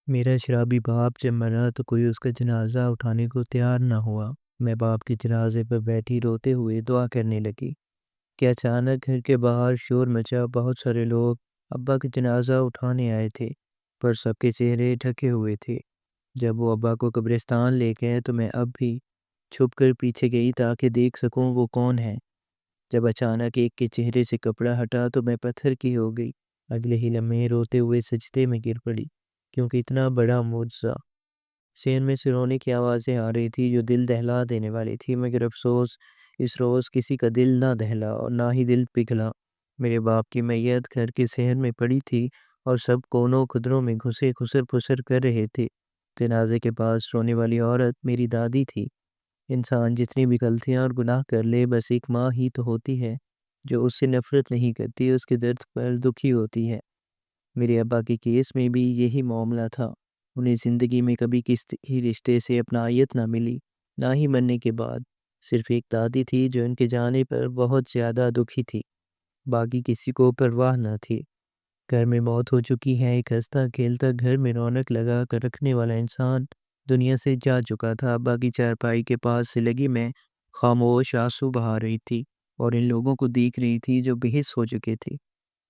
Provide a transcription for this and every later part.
میرا شرابی باپ جب مرا تو کوئی اس کا جنازہ اٹھانے کو تیار نہ ہوا۔ میں باپ کے جنازے پر بیٹھی روتے ہوئے دعا کرنے لگی کہ اچانک گھر کے باہر شور مچا۔ بہت سارے لوگ ابا کا جنازہ اٹھانے آئے تھے، پر سب کے چہرے ڈھکے ہوئے تھے۔ جب وہ ابا کو قبرستان لے گئے تو میں اب بھی چھپ کر پیچھے گئی تاکہ دیکھ سکوں وہ کون ہے۔ جب اچانک ایک کے چہرے سے کپڑا ہٹا تو میں پتھر کی ہو گئی۔ اگلے ہی لمحے روتے ہوئے سجدے میں گر پڑی، کیونکہ اتنا بڑا معجزہ۔ شہر میں سے رونے کی آوازیں آ رہی تھی جو دل دہلا دینے والی تھی، مگر افسوس اس روز کسی کا دل نہ دہلا اور نہ ہی دل پگھلا۔ میرے باپ کی میت گھر کے صحن میں پڑی تھی اور سب کونوں خدروں میں گھسے خسر پھسر کر رہے تھے۔ جنازے کے پاس رونے والی عورت میری دادی تھی۔ انسان جتنی بھی غلطیاں اور گناہ کر لے، بس ایک ماں ہی تو ہوتی ہے جو اس سے نفرت نہیں کرتی، اس کے درد پر دکھی ہوتی ہے۔ میرے ابا کے کیس میں بھی یہی معاملہ تھا۔ انہیں زندگی میں کبھی کسی ہی رشتے سے اپنائیت نہ ملی، نہ ہی مرنے کے بعد۔ صرف ایک دادی تھی جو ان کے جانے پر بہت زیادہ دکھی تھی، باقی کسی کو پرواہ نہ تھی۔ گھر میں موت ہو چکی ہے، ایک ہنستا کھیلتا گھر میں رونق لگا کر رکھنے والا انسان دنیا سے جا چکا تھا۔ ابا کی چارپائی کے پاس سے لگی میں خاموش آنسو بہا رہی تھی اور ان لوگوں کو دیکھ رہی تھی جو بے حس ہو چکے تھے۔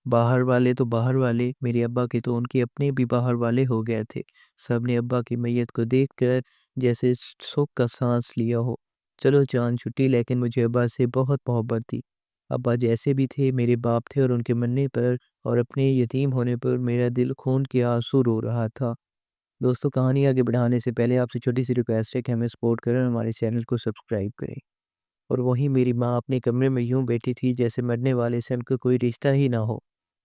باہر والے تو باہر والے، میرے ابا کے تو ان کے اپنے بھی باہر والے ہو گئے تھے۔ سب نے ابا کی میت کو دیکھ کر جیسے سکھ کا سانس لیا ہو۔ چلو جان چھٹی، لیکن مجھے ابا سے بہت محبت تھی۔ ابا جیسے بھی تھے میرے باپ تھے، اور ان کے مرنے پر اور اپنے یتیم ہونے پر میرا دل خون کے آنسو رو رہا تھا۔ دوستو، کہانی آگے بڑھانے سے پہلے آپ سے چھوٹی سی ریکویسٹ ہے کہ ہمیں سپورٹ کریں اور ہمارے چینل کو سبسکرائب کریں۔ اور وہیں میری ماں اپنے کمرے میں یوں بیٹھی تھی جیسے مرنے والے سے ان کا کوئی رشتہ ہی نہ ہو۔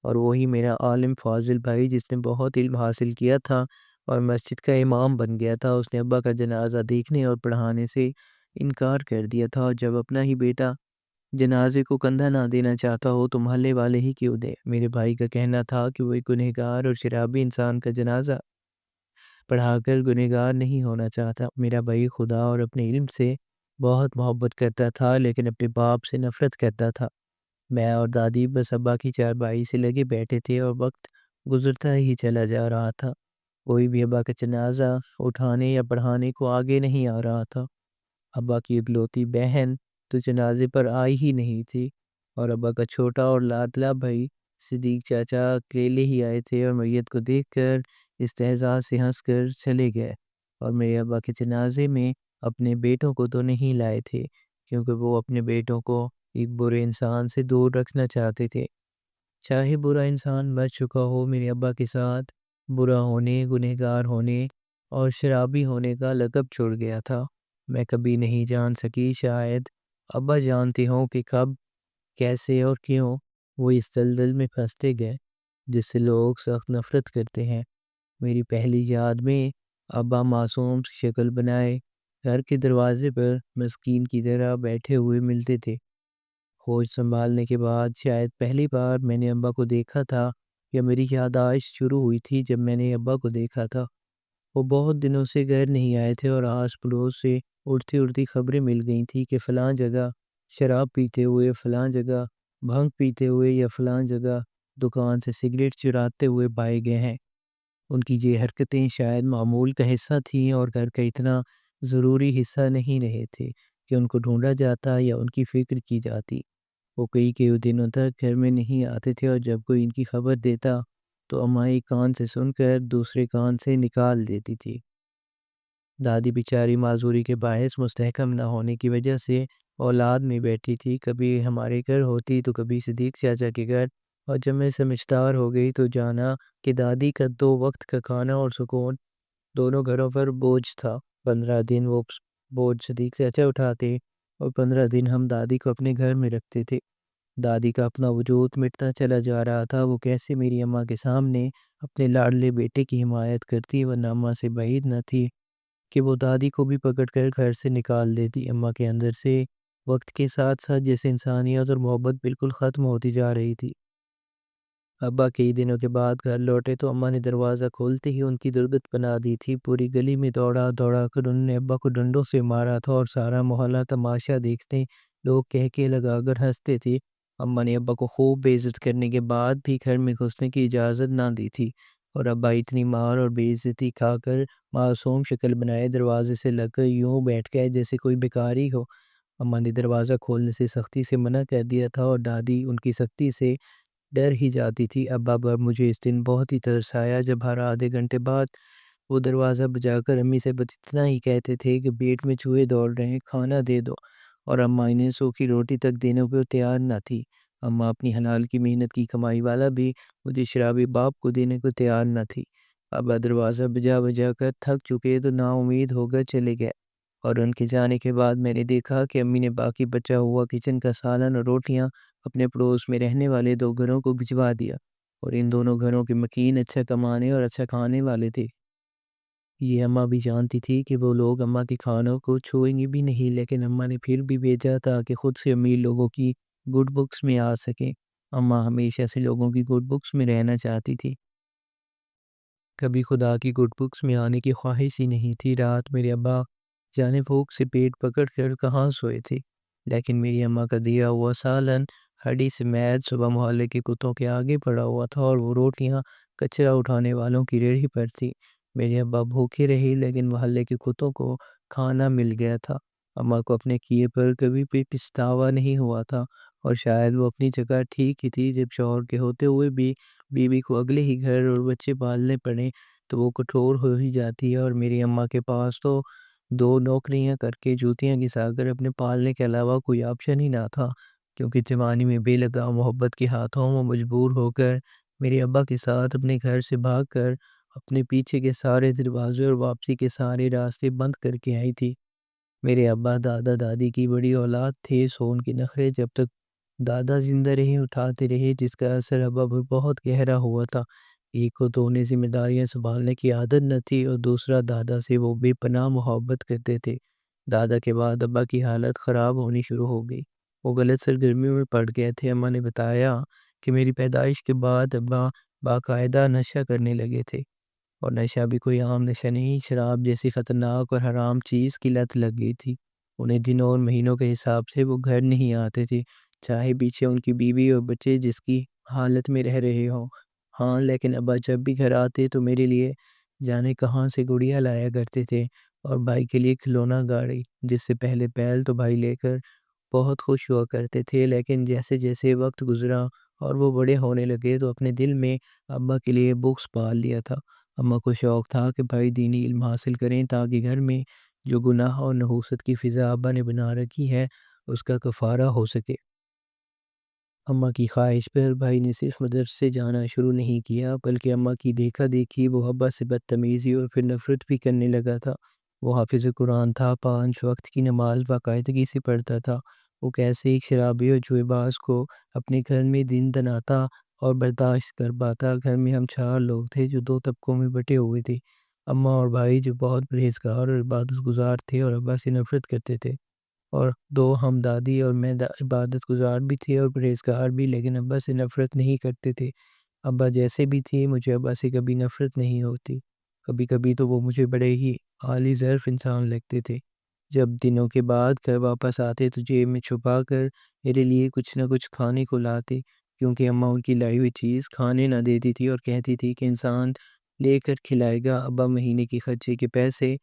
اور وہی میرا عالم فاضل بھائی جس نے بہت علم حاصل کیا تھا اور مسجد کا امام بن گیا تھا، اس نے ابا کا جنازہ دیکھنے اور پڑھانے سے انکار کر دیا تھا۔ اور جب اپنا ہی بیٹا جنازے کو کندھا نہ دینا چاہتا ہو تو محلے والے ہی کیوں دے۔ میرے بھائی کا کہنا تھا کہ وہ ایک گنہگار اور شرابی انسان کا جنازہ پڑھا کر گنہگار نہیں ہونا چاہتا۔ میرا بھائی خدا اور اپنے علم سے بہت محبت کرتا تھا، لیکن اپنے باپ سے نفرت کرتا تھا۔ میں اور دادی بس ابا کی چارپائی سے لگے بیٹھے تھے اور وقت گزرتا ہی چلا جا رہا تھا۔ کوئی بھی ابا کا جنازہ اٹھانے یا پڑھانے کو آگے نہیں آ رہا تھا۔ ابا کی اکلوتی بہن تو جنازے پر آئی ہی نہیں تھی، اور ابا کا چھوٹا اور لاڈلا بھائی صدیق چاچا اکیلے ہی آئے تھے اور میت کو دیکھ کر استہزاء سے ہنس کر چلے گئے۔ اور میرے ابا کے جنازے میں اپنے بیٹوں کو تو نہیں لائے تھے، کیونکہ وہ اپنے بیٹوں کو ایک برے انسان سے دور رکھنا چاہتے تھے۔ چاہے برا انسان مر چکا ہو، میرے ابا کے ساتھ برا ہونے، گنہگار ہونے اور شرابی ہونے کا لقب چھوڑ گیا تھا۔ میں کبھی نہیں جان سکی، شاید ابا جانتے ہوں کہ کب، کیسے اور کیوں وہ اس دلدل میں پھنستے گئے جس سے لوگ سخت نفرت کرتے ہیں۔ میری پہلی یاد میں ابا معصوم سی شکل بنائے گھر کے دروازے پر مسکین کی طرح بیٹھے ہوئے ملتے تھے۔ ہوش سنبھالنے کے بعد شاید پہلی بار میں نے ابا کو دیکھا تھا، یا میری یادداشت شروع ہوئی تھی جب میں نے ابا کو دیکھا تھا۔ وہ بہت دنوں سے گھر نہیں آئے تھے اور آس پڑوس سے اڑتی اڑتی خبریں مل گئی تھیں کہ فلاں جگہ شراب پیتے ہوئے، فلاں جگہ بھنگ پیتے ہوئے، یا فلاں جگہ دکان سے سگریٹ چراتے ہوئے پائے گئے ہیں۔ ان کی یہ حرکتیں شاید معمول کا حصہ تھیں اور گھر کا اتنا ضروری حصہ نہیں رہے تھے کہ ان کو ڈھونڈا جاتا یا ان کی فکر کی جاتی۔ وہ کئی دنوں تک گھر میں نہیں آتے تھے، اور جب کوئی ان کی خبر دیتا تو اماں ایک کان سے سن کر دوسرے کان سے نکال دیتی تھی۔ دادی بیچاری معذوری کے باعث مستحکم نہ ہونے کی وجہ سے اولاد میں بیٹھی تھی، کبھی ہمارے گھر ہوتی تو کبھی صدیق چاچا کے گھر۔ اور جب میں سمجھدار ہو گئی تو جانا کہ دادی کا 2 وقت کا کھانا اور سکون دونوں گھروں پر بوجھ تھا۔ 15 دن وہ بوجھ صدیق چاچا اٹھاتے اور 15 دن ہم دادی کو اپنے گھر میں رکھتے تھے۔ دادی کا اپنا وجود مٹتا چلا جا رہا تھا۔ وہ کیسے میری اماں کے سامنے اپنے لاڈلے بیٹے کی حمایت کرتی، ورنہ اماں سے بعید نہ تھی کہ وہ دادی کو بھی پکڑ کر گھر سے نکال دیتی۔ اماں کے اندر سے وقت کے ساتھ ساتھ جیسے انسانیت اور محبت بالکل ختم ہوتی جا رہی تھی۔ ابا کئی دنوں کے بعد گھر لوٹے تو اماں نے دروازہ کھولتے ہی ان کی درگت بنا دی تھی۔ پوری گلی میں دوڑا دوڑا کر انہوں نے ابا کو ڈنڈوں سے مارا تھا، اور سارا محلہ تماشا دیکھتے لوگ کہہ کے لگا کر ہنستے تھے۔ اماں نے ابا کو خوب بے عزت کرنے کے بعد بھی گھر میں گھسنے کی اجازت نہ دی تھی۔ اور ابا اتنی مار اور بے عزتی کھا کر معصوم شکل بنائے دروازے سے لگ کر یوں بیٹھ گئے جیسے کوئی بیکاری ہو۔ اماں نے دروازہ کھولنے سے سختی سے منع کر دیا تھا اور دادی ان کی سختی سے ڈر ہی جاتی تھی۔ ابا پر مجھے اس دن بہت ہی ترس آیا جب ہر آدھے گھنٹے بعد وہ دروازہ بجا کر امی سے بس اتنا ہی کہتے تھے کہ پیٹ میں چوہے دوڑ رہے ہیں، کھانا دے دو، اور اماں انہیں سوکھی روٹی تک دینے کو تیار نہ تھی۔ اماں اپنی حلال کی محنت کی کمائی والا بھی مجھے شرابی باپ کو دینے کو تیار نہ تھی۔ ابا دروازہ بجا بجا کر تھک چکے تو نا امید ہو کر چلے گئے، اور ان کے جانے کے بعد میں نے دیکھا کہ امی نے باقی بچا ہوا کچن کا سالن اور روٹیاں اپنے پڑوس میں رہنے والے 2 گھروں کو بھجوا دیا، اور ان دونوں گھروں کے مکین اچھا کمانے اور اچھا کھانے والے تھے۔ یہ اماں بھی جانتی تھی کہ وہ لوگ اماں کے کھانوں کو چھوئیں گے بھی نہیں، لیکن اماں نے پھر بھی بھیجا تاکہ خود سے امیر لوگوں کی گڈ بکس میں آ سکیں۔ اماں ہمیشہ سے لوگوں کی گڈ بکس میں رہنا چاہتی تھی، کبھی خدا کی گڈ بکس میں آنے کی خواہش ہی نہیں تھی۔ رات میرے ابا جانے بھوک سے پیٹ پکڑ کر کہاں سوئے تھے، لیکن میری اماں کا دیا ہوا سالن ہڈی سمیت صبح محلے کے کتوں کے آگے پڑا ہوا تھا، اور وہ روٹیاں کچرا اٹھانے والوں کی ریڑھی پر تھی۔ میرے ابا بھوکے رہے لیکن محلے کے کتوں کو کھانا مل گیا تھا۔ اماں کو اپنے کیے پر کبھی بھی پچھتاوا نہیں ہوا تھا، اور شاید وہ اپنی جگہ ٹھیک ہی تھی۔ جب شوہر کے ہوتے ہوئے بھی بیوی کو اگلے ہی گھر اور بچے پالنے پڑے تو وہ کٹھور ہو ہی جاتی ہے، اور میری اماں کے پاس تو 2 نوکریاں کر کے جوتیاں گھسا کر اپنے پالنے کے علاوہ کوئی آپشن ہی نہ تھا، کیونکہ جوانی میں بے لگام محبت کے ہاتھوں وہ مجبور ہو کر میرے ابا کے ساتھ اپنے گھر سے بھاگ کر اپنے پیچھے کے سارے دروازے اور واپسی کے سارے راستے بند کر کے آئی تھی۔ میرے ابا دادا دادی کی بڑی اولاد تھے، سو ان کے نخرے جب تک دادا زندہ رہے اٹھاتے رہے، جس کا اثر ابا پر بہت گہرا ہوا تھا۔ ایک کو تو انہیں ذمہ داریاں سنبھالنے کی عادت نہ تھی، اور دوسرا دادا سے وہ بے پناہ محبت کرتے تھے۔ دادا کے بعد ابا کی حالت خراب ہونی شروع ہو گئی، وہ غلط سرگرمیوں میں پڑ گئے تھے۔ اماں نے بتایا کہ میری پیدائش کے بعد ابا باقاعدہ نشہ کرنے لگے تھے، اور نشہ بھی کوئی عام نشہ نہیں، شراب جیسی خطرناک اور حرام چیز کی لت لگ گئی تھی۔ انہیں دنوں اور مہینوں کے حساب سے وہ گھر نہیں آتے تھے، چاہے پیچھے ان کی بیوی اور بچے جس کی حالت میں رہ رہے ہوں۔ ہاں، لیکن ابا جب بھی گھر آتے تو میرے لیے جانے کہاں سے گڑیا لایا کرتے تھے، اور بھائی کے لیے کھلونا گاڑی، جس سے پہلے پہل تو بھائی لے کر بہت خوش ہوا کرتے تھے، لیکن جیسے جیسے وقت گزرا اور وہ بڑے ہونے لگے تو اپنے دل میں ابا کے لیے بکس پال لیا تھا۔ اماں کو شوق تھا کہ بھائی دینی علم حاصل کریں تاکہ گھر میں جو گناہ اور نحوست کی فضا ابا نے بنا رکھی ہے اس کا کفارہ ہو سکے۔ اماں کی خواہش پر بھائی نے صرف مدرسے جانا شروع نہیں کیا، بلکہ اماں کی دیکھا دیکھی وہ ابا سے بدتمیزی اور پھر نفرت بھی کرنے لگا تھا۔ وہ حافظ قرآن تھا، 5 وقت کی نماز باقاعدگی سے پڑھتا تھا۔ وہ کیسے ایک شرابی اور جوئے باز کو اپنے گھر میں دن دناتا اور برداشت کر پاتا۔ گھر میں ہم 4 لوگ تھے جو 2 طبقوں میں بٹے ہوئے تھے، اماں اور بھائی جو بہت پرہیزگار اور عبادت گزار تھے اور ابا سے نفرت کرتے تھے، اور 2 ہم دادی اور میں عبادت گزار بھی تھے اور پرہیزگار بھی، لیکن ابا سے نفرت نہیں کرتے تھے۔ ابا جیسے بھی تھے، مجھے ابا سے کبھی نفرت نہیں ہوتی۔ کبھی کبھی تو وہ مجھے بڑے ہی عالی ظرف انسان لگتے تھے۔ جب دنوں کے بعد گھر واپس آتے تو جیب میں چھپا کر میرے لیے کچھ نہ کچھ کھانے کو لاتے، کیونکہ اماں ان کی لائی ہوئی چیز کھانے نہ دیتی تھی اور کہتی تھی کہ انسان لے کر کھلائے گا۔ ابا مہینے کے خرچے کے پیسے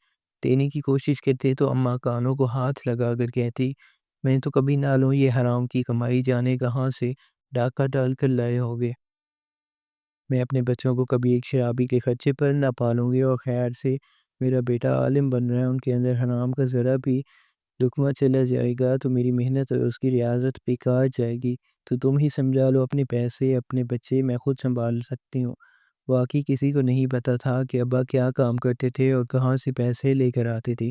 دینے کی کوشش کرتے تو اماں کانوں کو ہاتھ لگا کر کہتی، میں تو کبھی نہ لوں، یہ حرام کی کمائی جانے کہاں سے ڈاکہ ڈال کر لائے ہوگے۔ میں اپنے بچوں کو کبھی ایک شرابی کے خرچے پر نہ پالوں گی، اور خیر سے میرا بیٹا عالم بن رہا ہے، ان کے اندر حرام کا ذرا بھی لقمہ چلا جائے گا تو میری محنت اور اس کی ریاضت بیکار جائے گی۔ تو تم ہی سمجھا لو، اپنے پیسے اپنے بچے میں خود سنبھال سکتی ہوں۔ واقعی کسی کو نہیں پتا تھا کہ ابا کیا کام کرتے تھے اور کہاں سے پیسے لے کر آتے تھے،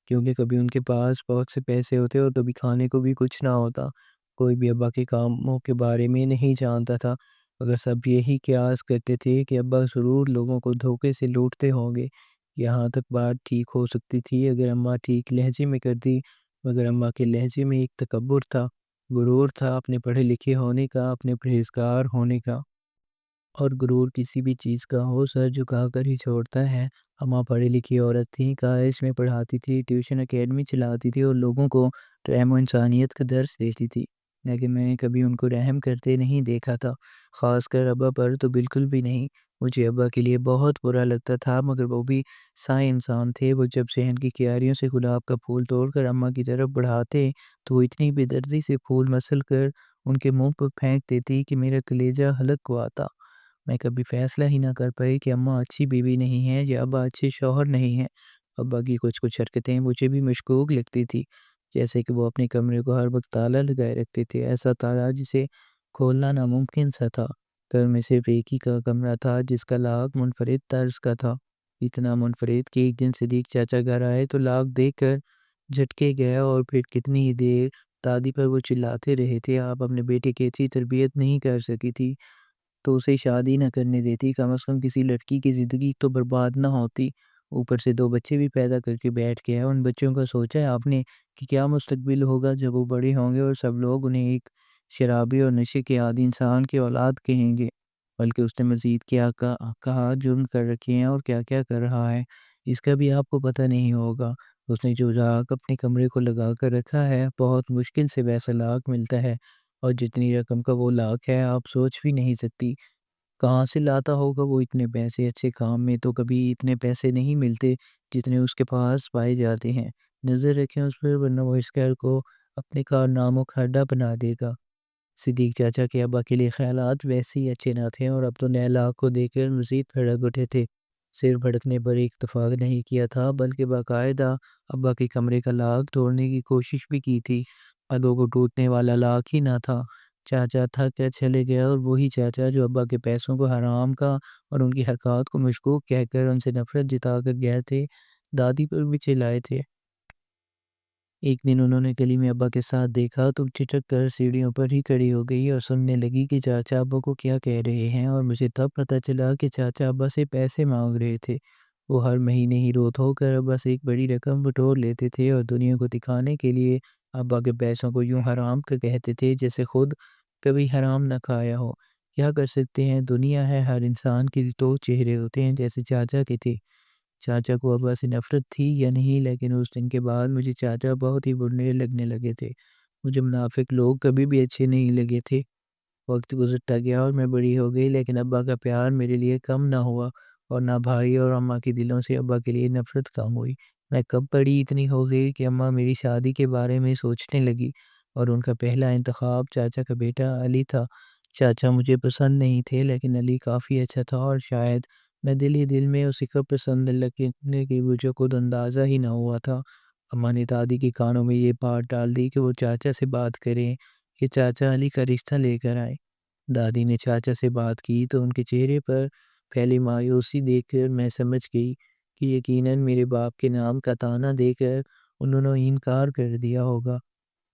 کیونکہ کبھی ان کے پاس بہت سے پیسے ہوتے اور کبھی کھانے کو بھی کچھ نہ ہوتا۔ کوئی بھی ابا کے کاموں کے بارے میں نہیں جانتا تھا، مگر سب یہی قیاس کرتے تھے کہ ابا ضرور لوگوں کو دھوکے سے لوٹتے ہوں گے۔ یہاں تک بات ٹھیک ہو سکتی تھی اگر اماں ٹھیک لہجے میں کرتی، مگر اماں کے لہجے میں ایک تکبر تھا، غرور تھا اپنے پڑھے لکھے ہونے کا، اپنے پرہیزگار ہونے کا، اور غرور کسی بھی چیز کا ہو سر جھکا کر ہی چھوڑتا ہے۔ اماں پڑھی لکھی عورت تھیں، کالج میں پڑھاتی تھی، ٹیوشن اکیڈمی چلاتی تھی اور لوگوں کو رحم و انسانیت کا درس دیتی تھی، لیکن میں نے کبھی ان کو رحم کرتے نہیں دیکھا تھا، خاص کر ابا پر تو بالکل بھی نہیں۔ مجھے ابا کے لیے بہت برا لگتا تھا، مگر وہ بھی سائے انسان تھے۔ وہ جب صحن کی کیاریوں سے گلاب کا پھول توڑ کر اماں کی طرف بڑھاتے تو وہ اتنی بے دردی سے پھول مسل کر ان کے منہ پر پھینک دیتی کہ میرا کلیجہ حلق کو آتا۔ میں کبھی فیصلہ ہی نہ کر پائی کہ اماں اچھی بیوی نہیں ہیں یا ابا اچھے شوہر نہیں ہیں۔ ابا کی کچھ کچھ حرکتیں مجھے بھی مشکوک لگتی تھی، جیسے کہ وہ اپنے کمرے کو ہر وقت تالا لگائے رکھتے تھے، ایسا تالا جسے کھولنا ناممکن سا تھا۔ گھر میں صرف ایک ہی کا کمرہ تھا جس کا لاک منفرد طرز کا تھا، اتنا منفرد کہ ایک دن صدیق چاچا گھر آئے تو لاک دیکھ کر جھٹکے گیا، اور پھر کتنی ہی دیر دادی پر وہ چلاتے رہے تھے، آپ اپنے بیٹے کی اچھی تربیت نہیں کر سکی تھی تو اسے شادی نہ کرنے دیتی، کم از کم کسی لڑکی کی زندگی تو برباد نہ ہوتی۔ اوپر سے 2 بچے بھی پیدا کر کے بیٹھ گیا۔ ان بچوں کا سوچا ہے آپ نے کہ کیا مستقبل ہوگا جب وہ بڑے ہوں گے اور سب لوگ انہیں ایک شرابی اور نشے کے عادی انسان کی اولاد کہیں گے؟ بلکہ اس نے مزید کیا کہا جرم کر رکھے ہیں اور کیا کیا کر رہا ہے، اس کا بھی آپ کو پتہ نہیں ہوگا۔ اس نے جو لاک اپنے کمرے کو لگا کر رکھا ہے، بہت مشکل سے ویسا لاک ملتا ہے، اور جتنی رقم کا وہ لاک ہے آپ سوچ بھی نہیں سکتی کہاں سے لاتا ہوگا وہ اتنے پیسے۔ اچھے کام میں تو کبھی اتنے پیسے نہیں ملتے جتنے اس کے پاس پائے جاتے ہیں۔ نظر رکھیں اس پر، ورنہ وہ اس گھر کو اپنے کارناموں کا اڈا بنا دے گا۔ صدیق چاچا کے ابا کے لیے خیالات ویسے ہی اچھے نہ تھے، اور اب تو نئے لاک کو دیکھ کر مزید بھڑک اٹھے تھے۔ صرف بھڑکنے پر اتفاق نہیں کیا تھا، بلکہ باقاعدہ ابا کے کمرے کا لاک توڑنے کی کوشش بھی کی تھی۔ اب وہ ٹوٹنے والا لاک ہی نہ تھا۔ چاچا تھک کر چلے گیا، اور وہی چاچا جو ابا کے پیسوں کو حرام کا اور ان کی حرکات کو مشکوک کہہ کر ان سے نفرت جتا کر گئے تھے، دادی پر بھی چلائے تھے۔ ایک دن انہوں نے گلی میں ابا کے ساتھ دیکھا تو چچک کر سیڑھیوں پر ہی کھڑی ہو گئی اور سننے لگی کہ چاچا ابا کو کیا کہہ رہے ہیں، اور مجھے تب پتہ چلا کہ چاچا ابا سے پیسے مانگ رہے تھے۔ وہ ہر مہینے ہی رو دھو کر ابا سے ایک بڑی رقم بٹور لیتے تھے، اور دنیا کو دکھانے کے لیے ابا کے پیسوں کو یوں حرام کا کہتے تھے جیسے خود کبھی حرام نہ کھایا ہو۔ کیا کر سکتے ہیں، دنیا ہے، ہر انسان کے 2 چہرے ہوتے ہیں، جیسے چاچا کے تھے۔ چاچا کو ابا سے نفرت تھی یا نہیں، لیکن اس دن کے بعد مجھے چاچا بہت ہی برے لگنے لگے تھے۔ مجھے منافق لوگ کبھی بھی اچھے نہیں لگے تھے۔ وقت گزرتا گیا اور میں بڑی ہو گئی، لیکن ابا کا پیار میرے لیے کم نہ ہوا، اور نہ بھائی اور اماں کے دلوں سے ابا کے لیے نفرت کم ہوئی۔ میں کب بڑی اتنی ہو گئی کہ اماں میری شادی کے بارے میں سوچنے لگی، اور ان کا پہلا انتخاب چاچا کا بیٹا علی تھا۔ چاچا مجھے پسند نہیں تھے، لیکن علی کافی اچھا تھا، اور شاید میں دل ہی دل میں اسی کو پسند لگنے کی مجھے خود اندازہ ہی نہ ہوا تھا۔ اماں نے دادی کے کانوں میں یہ بات ڈال دی کہ وہ چاچا سے بات کریں کہ چاچا علی کا رشتہ لے کر آئے۔ دادی نے چاچا سے بات کی تو ان کے چہرے پر پھیلی مایوسی دیکھ کر میں سمجھ گئی کہ یقیناً میرے باپ کے نام کا طعنہ دے کر انہوں نے انکار کر دیا ہوگا۔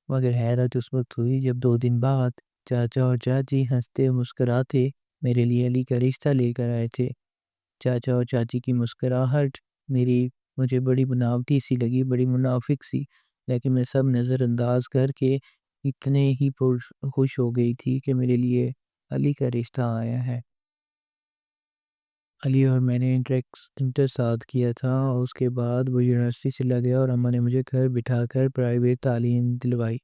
مگر حیرت اس وقت ہوئی جب 2 دن بعد چاچا اور چاچی ہنستے مسکراتے میرے لیے علی کا رشتہ لے کر آئے تھے۔ چاچا اور چاچی کی مسکراہٹ میری مجھے بڑی بناوٹی سی لگی، بڑی منافق سی، لیکن میں سب نظر انداز کر کے اتنے ہی خوش ہو گئی تھی کہ میرے لیے علی کا رشتہ آیا ہے۔ علی اور میں نے انٹر ساتھ کیا تھا، اور اس کے بعد وہ یونیورسٹی چلا گیا اور اماں نے مجھے گھر بٹھا کر پرائیویٹ تعلیم دلوائی۔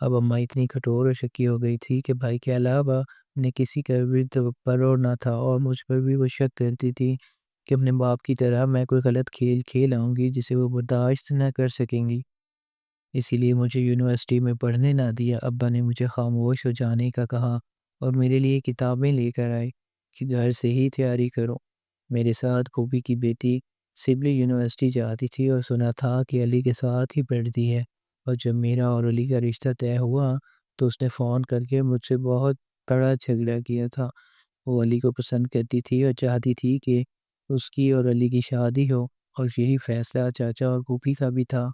اب اماں اتنی کھٹور اور شکی ہو گئی تھی کہ بھائی کے علاوہ انہیں کسی کا بھی توقع نہ تھا، اور مجھ پر بھی وہ شک کرتی تھی کہ اپنے باپ کی طرح میں کوئی غلط کھیل کھیل آؤں گی جسے وہ برداشت نہ کر سکیں گی۔ اسی لیے مجھے یونیورسٹی میں پڑھنے نہ دیا۔ ابا نے مجھے خاموش ہو جانے کا کہا اور میرے لیے کتابیں لے کر آئے کہ گھر سے ہی تیاری کرو۔ میرے ساتھ پھوپھی کی بیٹی سبلی یونیورسٹی جاتی تھی، اور سنا تھا کہ علی کے ساتھ ہی پڑھتی ہے، اور جب میرا اور علی کا رشتہ طے ہوا تو اس نے فون کر کے مجھ سے بہت بڑا جھگڑا کیا تھا۔ وہ علی کو پسند کرتی تھی اور چاہتی تھی کہ اس کی اور علی کی شادی ہو، اور یہی فیصلہ چاچا اور پھوپھی کا بھی تھا،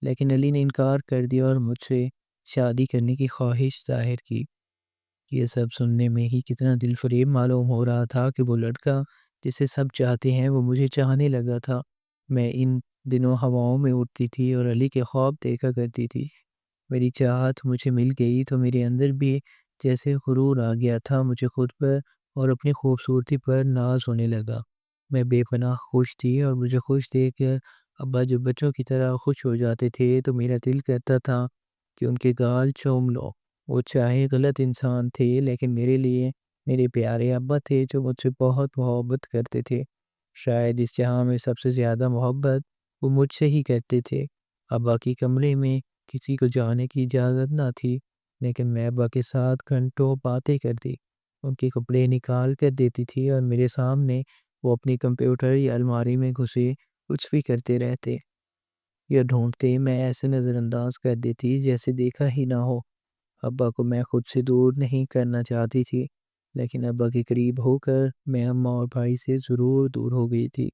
لیکن علی نے انکار کر دیا اور مجھ سے شادی کرنے کی خواہش ظاہر کی۔ یہ سب سننے میں ہی کتنا دل فریب معلوم ہو رہا تھا کہ وہ لڑکا جسے سب چاہتے ہیں وہ مجھے چاہنے لگا تھا۔ میں ان دنوں ہواؤں میں اڑتی تھی اور علی کے خواب دیکھا کرتی تھی۔ میری چاہت مجھے مل گئی تو میرے اندر بھی جیسے غرور آ گیا تھا، مجھے خود پر اور اپنی خوبصورتی پر ناز ہونے لگا۔ میں بے پناہ خوش تھی، اور مجھے خوش دیکھ کر ابا جو بچوں کی طرح خوش ہو جاتے تھے تو میرا دل کہتا تھا کہ ان کے گال چوم لو۔ وہ چاہے غلط انسان تھے، لیکن میرے لیے میرے پیارے ابا تھے جو مجھ سے بہت محبت کرتے تھے۔ شاید اس جہاں میں سب سے زیادہ محبت وہ مجھ سے ہی کرتے تھے۔ ابا کے کمرے میں کسی کو جانے کی اجازت نہ تھی، لیکن میں ابا کے ساتھ گھنٹوں باتیں کرتی۔ ان کے کپڑے نکال کر دیتی تھی اور میرے سامنے وہ اپنی کمپیوٹر یا الماری میں گھسے کچھ بھی کرتے رہتے یا ڈھونڈتے، میں ایسے نظر انداز کر دیتی جیسے دیکھا ہی نہ ہو۔ ابا کو میں خود سے دور نہیں کرنا چاہتی تھی، لیکن ابا کے قریب ہو کر میں اماں اور بھائی سے ضرور دور ہو گئی تھی۔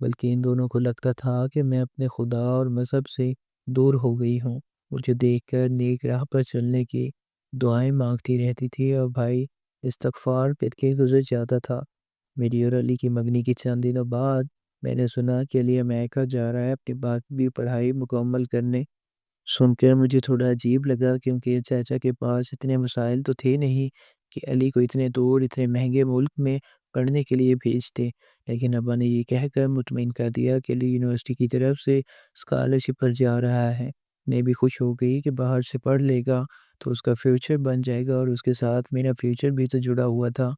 بلکہ ان دونوں کو لگتا تھا کہ میں اپنے خدا اور مذہب سے دور ہو گئی ہوں۔ مجھے دیکھ کر نیک راہ پر چلنے کی دعائیں مانگتی رہتی تھی اور بھائی استغفار کر کے گزر جاتا تھا۔ میری اور علی کی منگنی کے چند دنوں بعد میں نے سنا کہ علی امریکہ جا رہا ہے اپنی باقی پڑھائی مکمل کرنے۔ سن کر مجھے تھوڑا عجیب لگا، کیونکہ چاچا کے پاس اتنے مسائل تو تھے نہیں کہ علی کو اتنے دور اتنے مہنگے ملک میں پڑھنے کے لیے بھیجتے۔ لیکن ابا نے یہ کہہ کر مطمئن کر دیا کہ علی یونیورسٹی کی طرف سے اسکالرشپ پر جا رہا ہے۔ میں بھی خوش ہو گئی کہ باہر سے پڑھ لے گا تو اس کا فیوچر بن جائے گا، اور اس کے ساتھ میرا فیوچر بھی تو جڑا ہوا تھا۔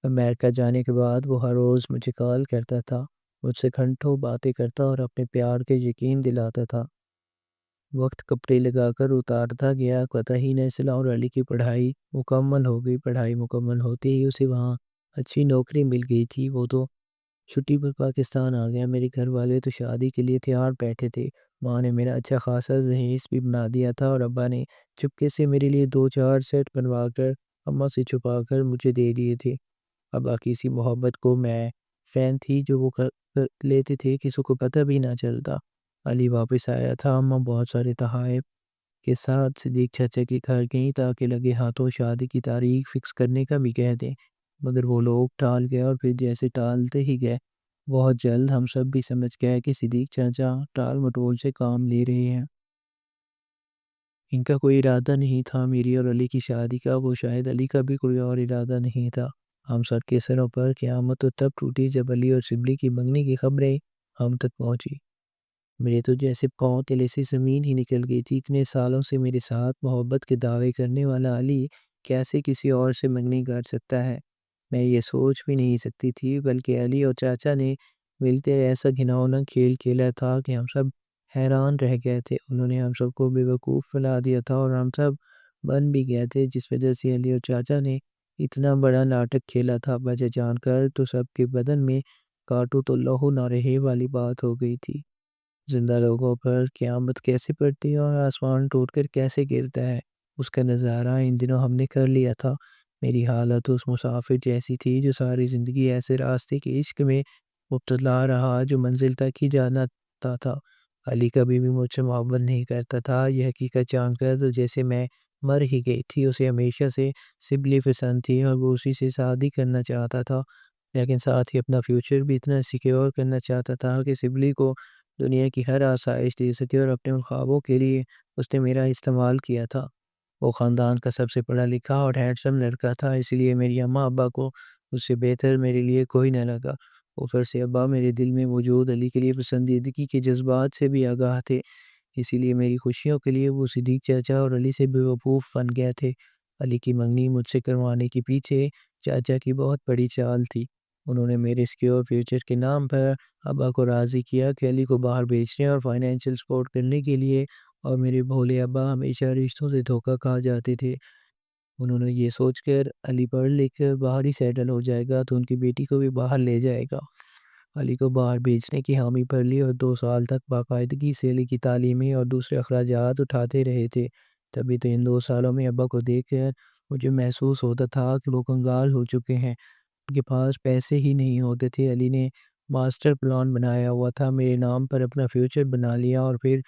امریکہ جانے کے بعد وہ ہر روز مجھے کال کرتا تھا، مجھ سے گھنٹوں باتیں کرتا اور اپنے پیار کے یقین دلاتا تھا۔ وقت کپڑے لگا کر اتارتا گیا، پتہ ہی نہیں چلا، اور علی کی پڑھائی مکمل ہو گئی۔ پڑھائی مکمل ہوتے ہی اسے وہاں اچھی نوکری مل گئی تھی۔ وہ تو چھٹی پر پاکستان آ گیا۔ میرے گھر والے تو شادی کے لیے تیار بیٹھے تھے۔ ماں نے میرا اچھا خاصا جہیز بھی بنا دیا تھا، اور ابا نے چپکے سے میرے لیے 2-4 سیٹ بنوا کر اماں سے چھپا کر مجھے دے دیے تھے۔ ابا کی اسی محبت کو میں فین تھی جو وہ کر لیتے تھے، کسی کو پتہ بھی نہ چلتا۔ علی واپس آیا تھا، اماں بہت سارے تحائف کے ساتھ صدیق چچا کے گھر گئیں تاکہ لگے ہاتھوں شادی کی تاریخ فکس کرنے کا بھی کہہ دیں، مگر وہ لوگ ٹال گئے، اور پھر جیسے ٹالتے ہی گئے بہت جلد ہم سب بھی سمجھ گئے کہ صدیق چچا ٹال مٹول سے کام لے رہے ہیں۔ ان کا کوئی ارادہ نہیں تھا میری اور علی کی شادی کا، وہ شاید علی کا بھی کوئی اور ارادہ نہیں تھا۔ ہم سب کے سروں پر قیامت تو تب ٹوٹی جب علی اور شبلی کی منگنی کی خبریں ہم تک پہنچی۔ میرے تو جیسے پاؤں تلے سے زمین ہی نکل گئی تھی۔ اتنے سالوں سے میرے ساتھ محبت کے دعوے کرنے والا علی کیسے کسی اور سے منگنی کر سکتا ہے، میں یہ سوچ بھی نہیں سکتی تھی۔ بلکہ علی اور چاچا نے ملتے ایسا گھناؤنا کھیل کھیلا تھا کہ ہم سب حیران رہ گئے تھے۔ انہوں نے ہم سب کو بے وقوف بنا دیا تھا، اور ہم سب بن بھی گئے تھے، جس وجہ سے علی اور چاچا نے اتنا بڑا ناٹک کھیلا تھا۔ وجہ جان کر تو سب کے بدن میں کاٹو تو لہو نہ رہے والی بات ہو گئی تھی۔ زندہ لوگوں پر قیامت کیسے پڑتی ہے اور آسمان ٹوٹ کر کیسے گرتا ہے، اس کا نظارہ ان دنوں ہم نے کر لیا تھا۔ میری حالت اس مسافر جیسی تھی جو ساری زندگی ایسے راستے کے عشق میں مبتلا رہا جو منزل تک ہی جانا تھا۔ علی کبھی بھی مجھ سے محبت نہیں کرتا تھا، یہ حقیقت جان کر تو جیسے میں مر ہی گئی تھی۔ اسے ہمیشہ سے سبلی پسند تھی اور وہ اسی سے شادی کرنا چاہتا تھا، لیکن ساتھ ہی اپنا فیوچر بھی اتنا سیکیور کرنا چاہتا تھا کہ سبلی کو دنیا کی ہر آسائش دے سکے، اور اپنے ان خوابوں کے لیے اس نے میرا استعمال کیا تھا۔ وہ خاندان کا سب سے پڑھا لکھا اور ہینڈسم لڑکا تھا، اس لیے میری اماں ابا کو اس سے بہتر میرے لیے کوئی نہ لگا۔ اوپر سے ابا میرے دل میں موجود علی کے لیے پسندیدگی کے جذبات سے بھی آگاہ تھے، اسی لیے میری خوشیوں کے لیے وہ صدیق چاچا اور علی سے بے وقوف بن گئے تھے۔ علی کی منگنی مجھ سے کروانے کے پیچھے چاچا کی بہت بڑی چال تھی۔ انہوں نے میرے سکیور فیوچر کے نام پر ابا کو راضی کیا کہ علی کو باہر بیچنے اور فائنینشیل سپورٹ کرنے کے لیے، اور میرے بھولے ابا ہمیشہ رشتوں سے دھوکہ کھا جاتے تھے۔ انہوں نے یہ سوچ کر علی پڑھ لکھ کر باہر ہی سیٹل ہو جائے گا تو ان کی بیٹی کو بھی باہر لے جائے گا۔ علی کو باہر بھیجنے کی حامی بھر لی، اور 2 سال تک باقاعدگی سے علی کی تعلیمی اور دوسرے اخراجات اٹھاتے رہے تھے۔ تبھی تو ان 2 سالوں میں ابا کو دیکھ کر مجھے محسوس ہوتا تھا کہ وہ کنگال ہو چکے ہیں، ان کے پاس پیسے ہی نہیں ہوتے تھے۔ علی نے ماسٹر پلان بنایا ہوا تھا، میرے نام پر اپنا فیوچر بنا لیا اور پھر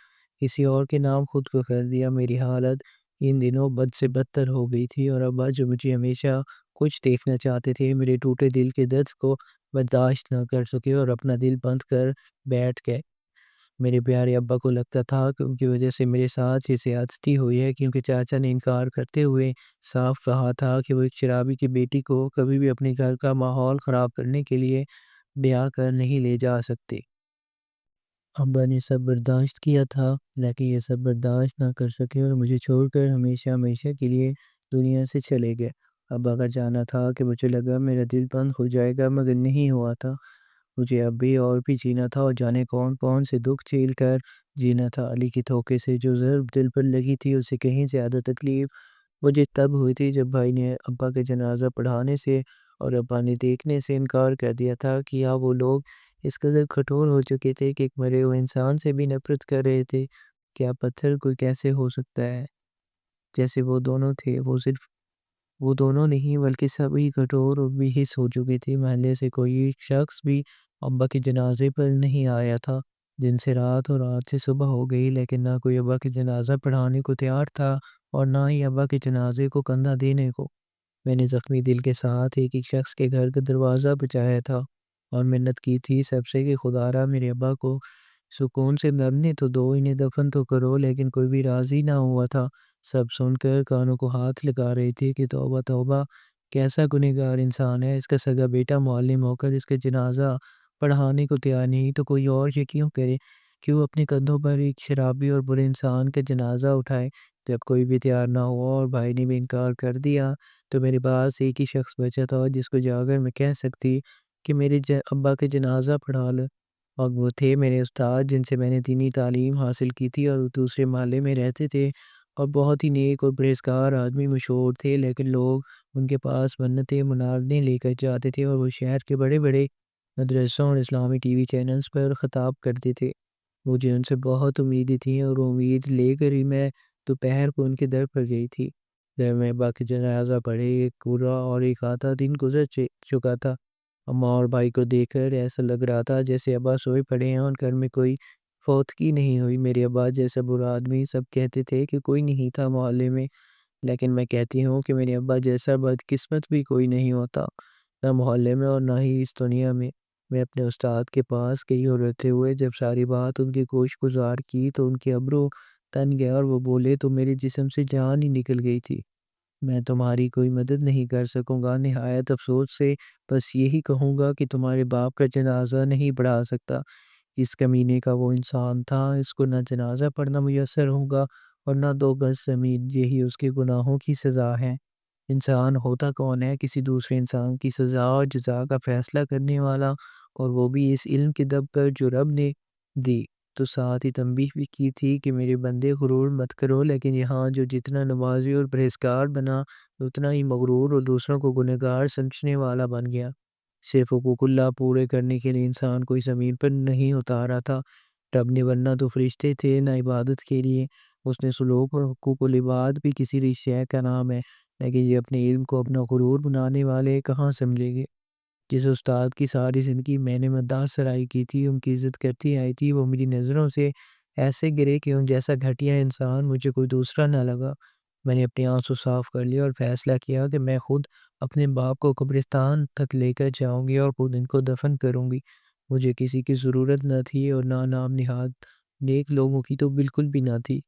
کسی اور کے نام خود کو کر دیا۔ میری حالت ان دنوں بد سے بدتر ہو گئی تھی، اور ابا جو مجھے ہمیشہ کچھ دیکھنا چاہتے تھے میرے ٹوٹے دل کے درد کو برداشت نہ کر سکے اور اپنا دل بند کر بیٹھ گئے۔ میرے پیارے ابا کو لگتا تھا کہ ان کی وجہ سے میرے ساتھ یہ زیادتی ہوئی ہے، کیونکہ چاچا نے انکار کرتے ہوئے صاف کہا تھا کہ وہ ایک شرابی کی بیٹی کو کبھی بھی اپنے گھر کا ماحول خراب کرنے کے لیے بیاہ کر نہیں لے جا سکتے۔ ابا نے سب برداشت کیا تھا، لیکن یہ سب برداشت نہ کر سکے اور مجھے چھوڑ کر ہمیشہ ہمیشہ کے لیے دنیا سے چلے گئے۔ ابا کا جانا تھا کہ مجھے لگا میرا دل بند ہو جائے گا، مگر نہیں ہوا تھا۔ مجھے اب بھی اور بھی جینا تھا، اور جانے کون کون سے دکھ جھیل کر جینا تھا۔ علی کے دھوکے سے جو ضرب دل پر لگی تھی، اس سے کہیں زیادہ تکلیف مجھے تب ہوئی تھی جب بھائی نے ابا کا جنازہ پڑھانے سے اور ابا نے دیکھنے سے انکار کر دیا تھا کہ یا وہ لوگ اس قدر کٹھور ہو چکے تھے کہ ایک مرے ہوئے انسان سے بھی نفرت کر رہے تھے۔ کیا پتھر کوئی کیسے ہو سکتا ہے؟ جیسے وہ دونوں تھے، وہ صرف وہ دونوں نہیں بلکہ سبھی کٹھور اور بے حس ہو چکے تھے۔ محلے سے کوئی ایک شخص بھی ابا کے جنازے پر نہیں آیا تھا۔ دن سے رات اور رات سے صبح ہو گئی، لیکن نہ کوئی ابا کے جنازہ پڑھانے کو تیار تھا اور نہ ہی ابا کے جنازے کو کندھا دینے کو۔ میں نے زخمی دل کے ساتھ ایک ایک شخص کے گھر کا دروازہ بجایا تھا اور منت کی تھی سب سے کہ خدا را میرے ابا کو سکون سے مرنے تو دو، انہیں دفن تو کرو، لیکن کوئی بھی راضی نہ ہوا تھا۔ سب سن کر کانوں کو ہاتھ لگا رہے تھے کہ توبہ توبہ، کیسا گنہگار انسان ہے۔ اس کا سگا بیٹا معلم ہو کر اس کے جنازہ پڑھانے کو تیار نہیں تو کوئی اور یہ کیوں کرے؟ کیوں اپنے کندھوں پر ایک شرابی اور برے انسان کا جنازہ اٹھائے؟ جب کوئی بھی تیار نہ ہوا اور بھائی نے بھی انکار کر دیا تو میرے پاس ایک ہی شخص بچا تھا جس کو جا کر میں کہہ سکتی کہ میرے ابا کا جنازہ پڑھا لو، اور وہ تھے میرے استاد جن سے میں نے دینی تعلیم حاصل کی تھی، اور وہ دوسرے محلے میں رہتے تھے اور بہت ہی نیک اور پرہیزگار آدمی مشہور تھے، لیکن لوگ ان کے پاس منتیں مناظریں لے کر جاتے تھے اور وہ شہر کے بڑے بڑے مدرسوں اور اسلامی ٹی وی چینلز پر خطاب کرتے تھے۔ مجھے ان سے بہت امیدیں تھیں اور وہ امید لے کر ہی میں دوپہر کو ان کے در پر گئی تھی۔ جب میں ابا کا جنازہ پڑھے ایک پورا اور ایک آدھا دن گزر چکا تھا۔ اماں اور بھائی کو دیکھ کر ایسا لگ رہا تھا جیسے ابا سوئے پڑے ہیں اور گھر میں کوئی فوتگی نہیں ہوئی۔ میرے ابا جیسا برا آدمی سب کہتے تھے کہ کوئی نہیں تھا محلے میں، لیکن میں کہتی ہوں کہ میرے ابا جیسا بدقسمت بھی کوئی نہیں ہوتا، نہ محلے میں اور نہ ہی اس دنیا میں۔ میں اپنے استاد کے پاس گئی اور روتے ہوئے جب ساری بات ان کی گوش گزار کی تو ان کے ابرو تن گئے اور وہ بولے تو میرے جسم سے جان ہی نکل گئی تھی۔ میں تمہاری کوئی مدد نہیں کر سکوں گا، نہایت افسوس سے بس یہی کہوں گا کہ تمہارے باپ کا جنازہ نہیں پڑھا سکتا۔ جس کمینے کا وہ انسان تھا، اس کو نہ جنازہ پڑھنا میسر ہوگا اور نہ دو گز زمین، یہی اس کے گناہوں کی سزا ہے۔ انسان ہوتا کون ہے؟ کسی دوسرے انسان کی سزا اور جزا کا فیصلہ کرنے والا، اور وہ بھی اس علم کے دب پر جو رب نے دی۔ تو ساتھ ہی تنبیہ بھی کی تھی کہ میرے بندے غرور مت کرو، لیکن یہاں جو جتنا نمازی اور پرہیزگار بنا اتنا ہی مغرور اور دوسروں کو گنہگار سمجھنے والا بن گیا۔ صرف حقوق اللہ پورے کرنے کے لیے انسان کوئی زمین پر نہیں اتارا تھا رب نے، ورنہ تو فرشتے تھے نہ عبادت کے لیے۔ اس نے سلوک اور حقوق العباد بھی کسی شے کا نام ہے، لیکن یہ اپنے علم کو اپنا غرور بنانے والے کہاں سمجھیں گے؟ جس استاد کی ساری زندگی میں نے مداح سرائی کی تھی، ان کی عزت کرتی آئی تھی، وہ میری نظروں سے ایسے گرے کہ ان جیسا گھٹیا انسان مجھے کوئی دوسرا نہ لگا۔ میں نے اپنی آنسو صاف کر لی اور فیصلہ کیا کہ میں خود اپنے باپ کو قبرستان تک لے کر جاؤں گی اور خود ان کو دفن کروں گی۔ مجھے کسی کی ضرورت نہ تھی اور نہ نام نہاد نیک لوگوں کی تو بالکل بھی نہ تھی۔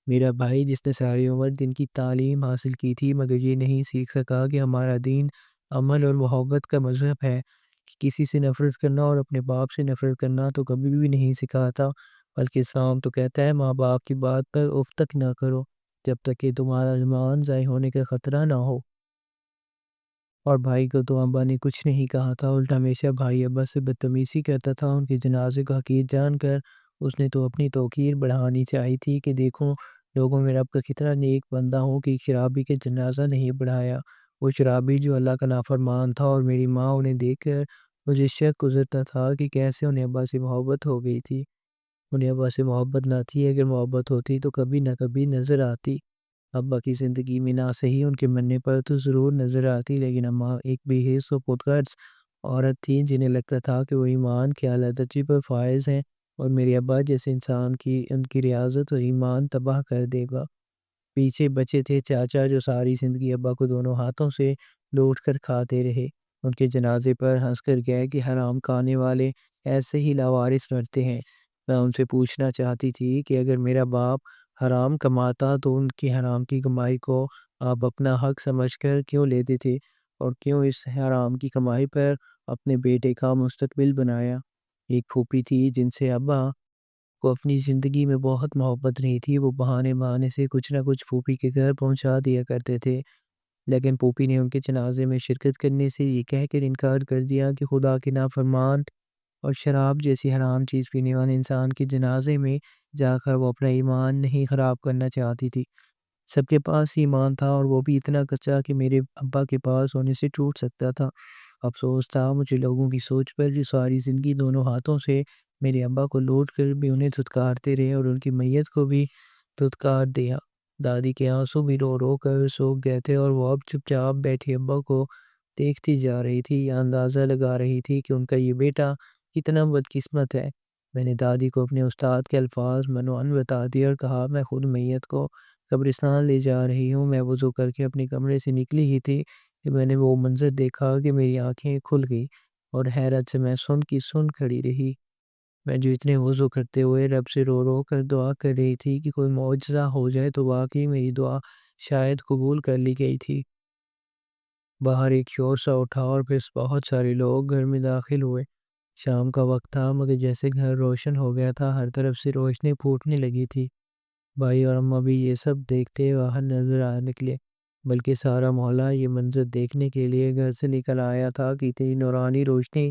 میرا بھائی جس نے ساری عمر دین کی تعلیم حاصل کی تھی مگر یہ نہیں سیکھ سکا کہ ہمارا دین عمل اور محبت کا مذہب ہے، کہ کسی سے نفرت کرنا اور اپنے باپ سے نفرت کرنا تو کبھی بھی نہیں سکھاتا، بلکہ اسلام تو کہتا ہے ماں باپ کی بات پر اف تک نہ کرو جب تک کہ تمہارا ایمان ضائع ہونے کا خطرہ نہ ہو۔ اور بھائی کو تو ابا نے کچھ نہیں کہا تھا، الٹا ہمیشہ بھائی ابا سے بدتمیزی کرتا تھا۔ ان کے جنازے کا حقیقت جان کر اس نے تو اپنی توقیر بڑھانی چاہی تھی کہ دیکھو لوگوں میں رب کا کتنا نیک بندہ ہوں کہ ایک شرابی کے جنازہ نہیں پڑھایا، وہ شرابی جو اللہ کا نافرمان تھا۔ اور میری ماں انہیں دیکھ کر مجھے شک گزرتا تھا کہ کیسے انہیں ابا سے محبت ہو گئی تھی۔ انہیں ابا سے محبت نہ تھی، اگر محبت ہوتی تو کبھی نہ کبھی نظر آتی۔ ابا کی زندگی میں نہ صحیح ان کے مرنے پر تو ضرور نظر آتی، لیکن اماں ایک بے حس و خودغرض عورت تھی جنہیں لگتا تھا کہ وہ ایمان کے اعلیٰ درجے پر فائز ہیں اور میرے ابا جیسے انسان کی ان کی ریاضت اور ایمان تباہ کر دے گا۔ پیچھے بچے تھے چاچا جو ساری زندگی ابا کو دونوں ہاتھوں سے لوٹ کر کھاتے رہے۔ ان کے جنازے پر ہنس کر گئے کہ حرام کھانے والے ایسے ہی لاوارث مرتے ہیں۔ میں ان سے پوچھنا چاہتی تھی کہ اگر میرا باپ حرام کماتا تو ان کی حرام کی کمائی کو آپ اپنا حق سمجھ کر کیوں لیتے تھے، اور کیوں اس حرام کی کمائی پر اپنے بیٹے کا مستقبل بنایا؟ ایک پھوپھی تھی جن سے ابا کو اپنی زندگی میں بہت محبت نہیں تھی، وہ بہانے بہانے سے کچھ نہ کچھ پھوپھی کے گھر پہنچا دیا کرتے تھے۔ لیکن پھوپھی نے ان کے جنازے میں شرکت کرنے سے یہ کہہ کر انکار کر دیا کہ خدا کے نافرمان اور شراب جیسی حرام چیز پینے والے انسان کے جنازے میں جا کر وہ اپنا ایمان نہیں خراب کرنا چاہتی تھی۔ سب کے پاس ایمان تھا اور وہ بھی اتنا کچا کہ میرے ابا کے پاس ہونے سے ٹوٹ سکتا تھا۔ افسوس تھا مجھے لوگوں کی سوچ پر جو ساری زندگی دونوں ہاتھوں سے میرے ابا کو لوٹ کر بھی انہیں دھتکارتے رہے اور ان کی میت کو بھی دھتکار دیا۔ دادی کے آنسو بھی رو رو کر سوکھ گئے تھے اور وہ اب چپ چاپ بیٹھے ابا کو دیکھتی جا رہی تھی یا اندازہ لگا رہی تھی کہ ان کا یہ بیٹا کتنا بدقسمت ہے۔ میں نے دادی کو اپنے استاد کے الفاظ منوان بتا دیے اور کہا میں خود میت کو قبرستان لے جا رہی ہوں۔ میں وضو کر کے اپنے کمرے سے نکلی ہی تھی کہ میں نے وہ منظر دیکھا کہ میری آنکھیں کھل گئی اور حیرت سے میں سن کھڑی رہی۔ میں جو اتنے وضو کرتے ہوئے رب سے رو رو کر دعا کر رہی تھی کہ کوئی معجزہ ہو جائے تو واقعی میری دعا شاید قبول کر لی گئی تھی۔ باہر ایک شور سا اٹھا اور پھر بہت سارے لوگ گھر میں داخل ہوئے۔ شام کا وقت تھا مگر جیسے گھر روشن ہو گیا تھا، ہر طرف سے روشنی پھوٹنے لگی تھی۔ بھائی اور اماں بھی یہ سب دیکھتے باہر نظر نکلے، بلکہ سارا محلہ یہ منظر دیکھنے کے لیے گھر سے نکل آیا تھا کہ اتنی نورانی روشنی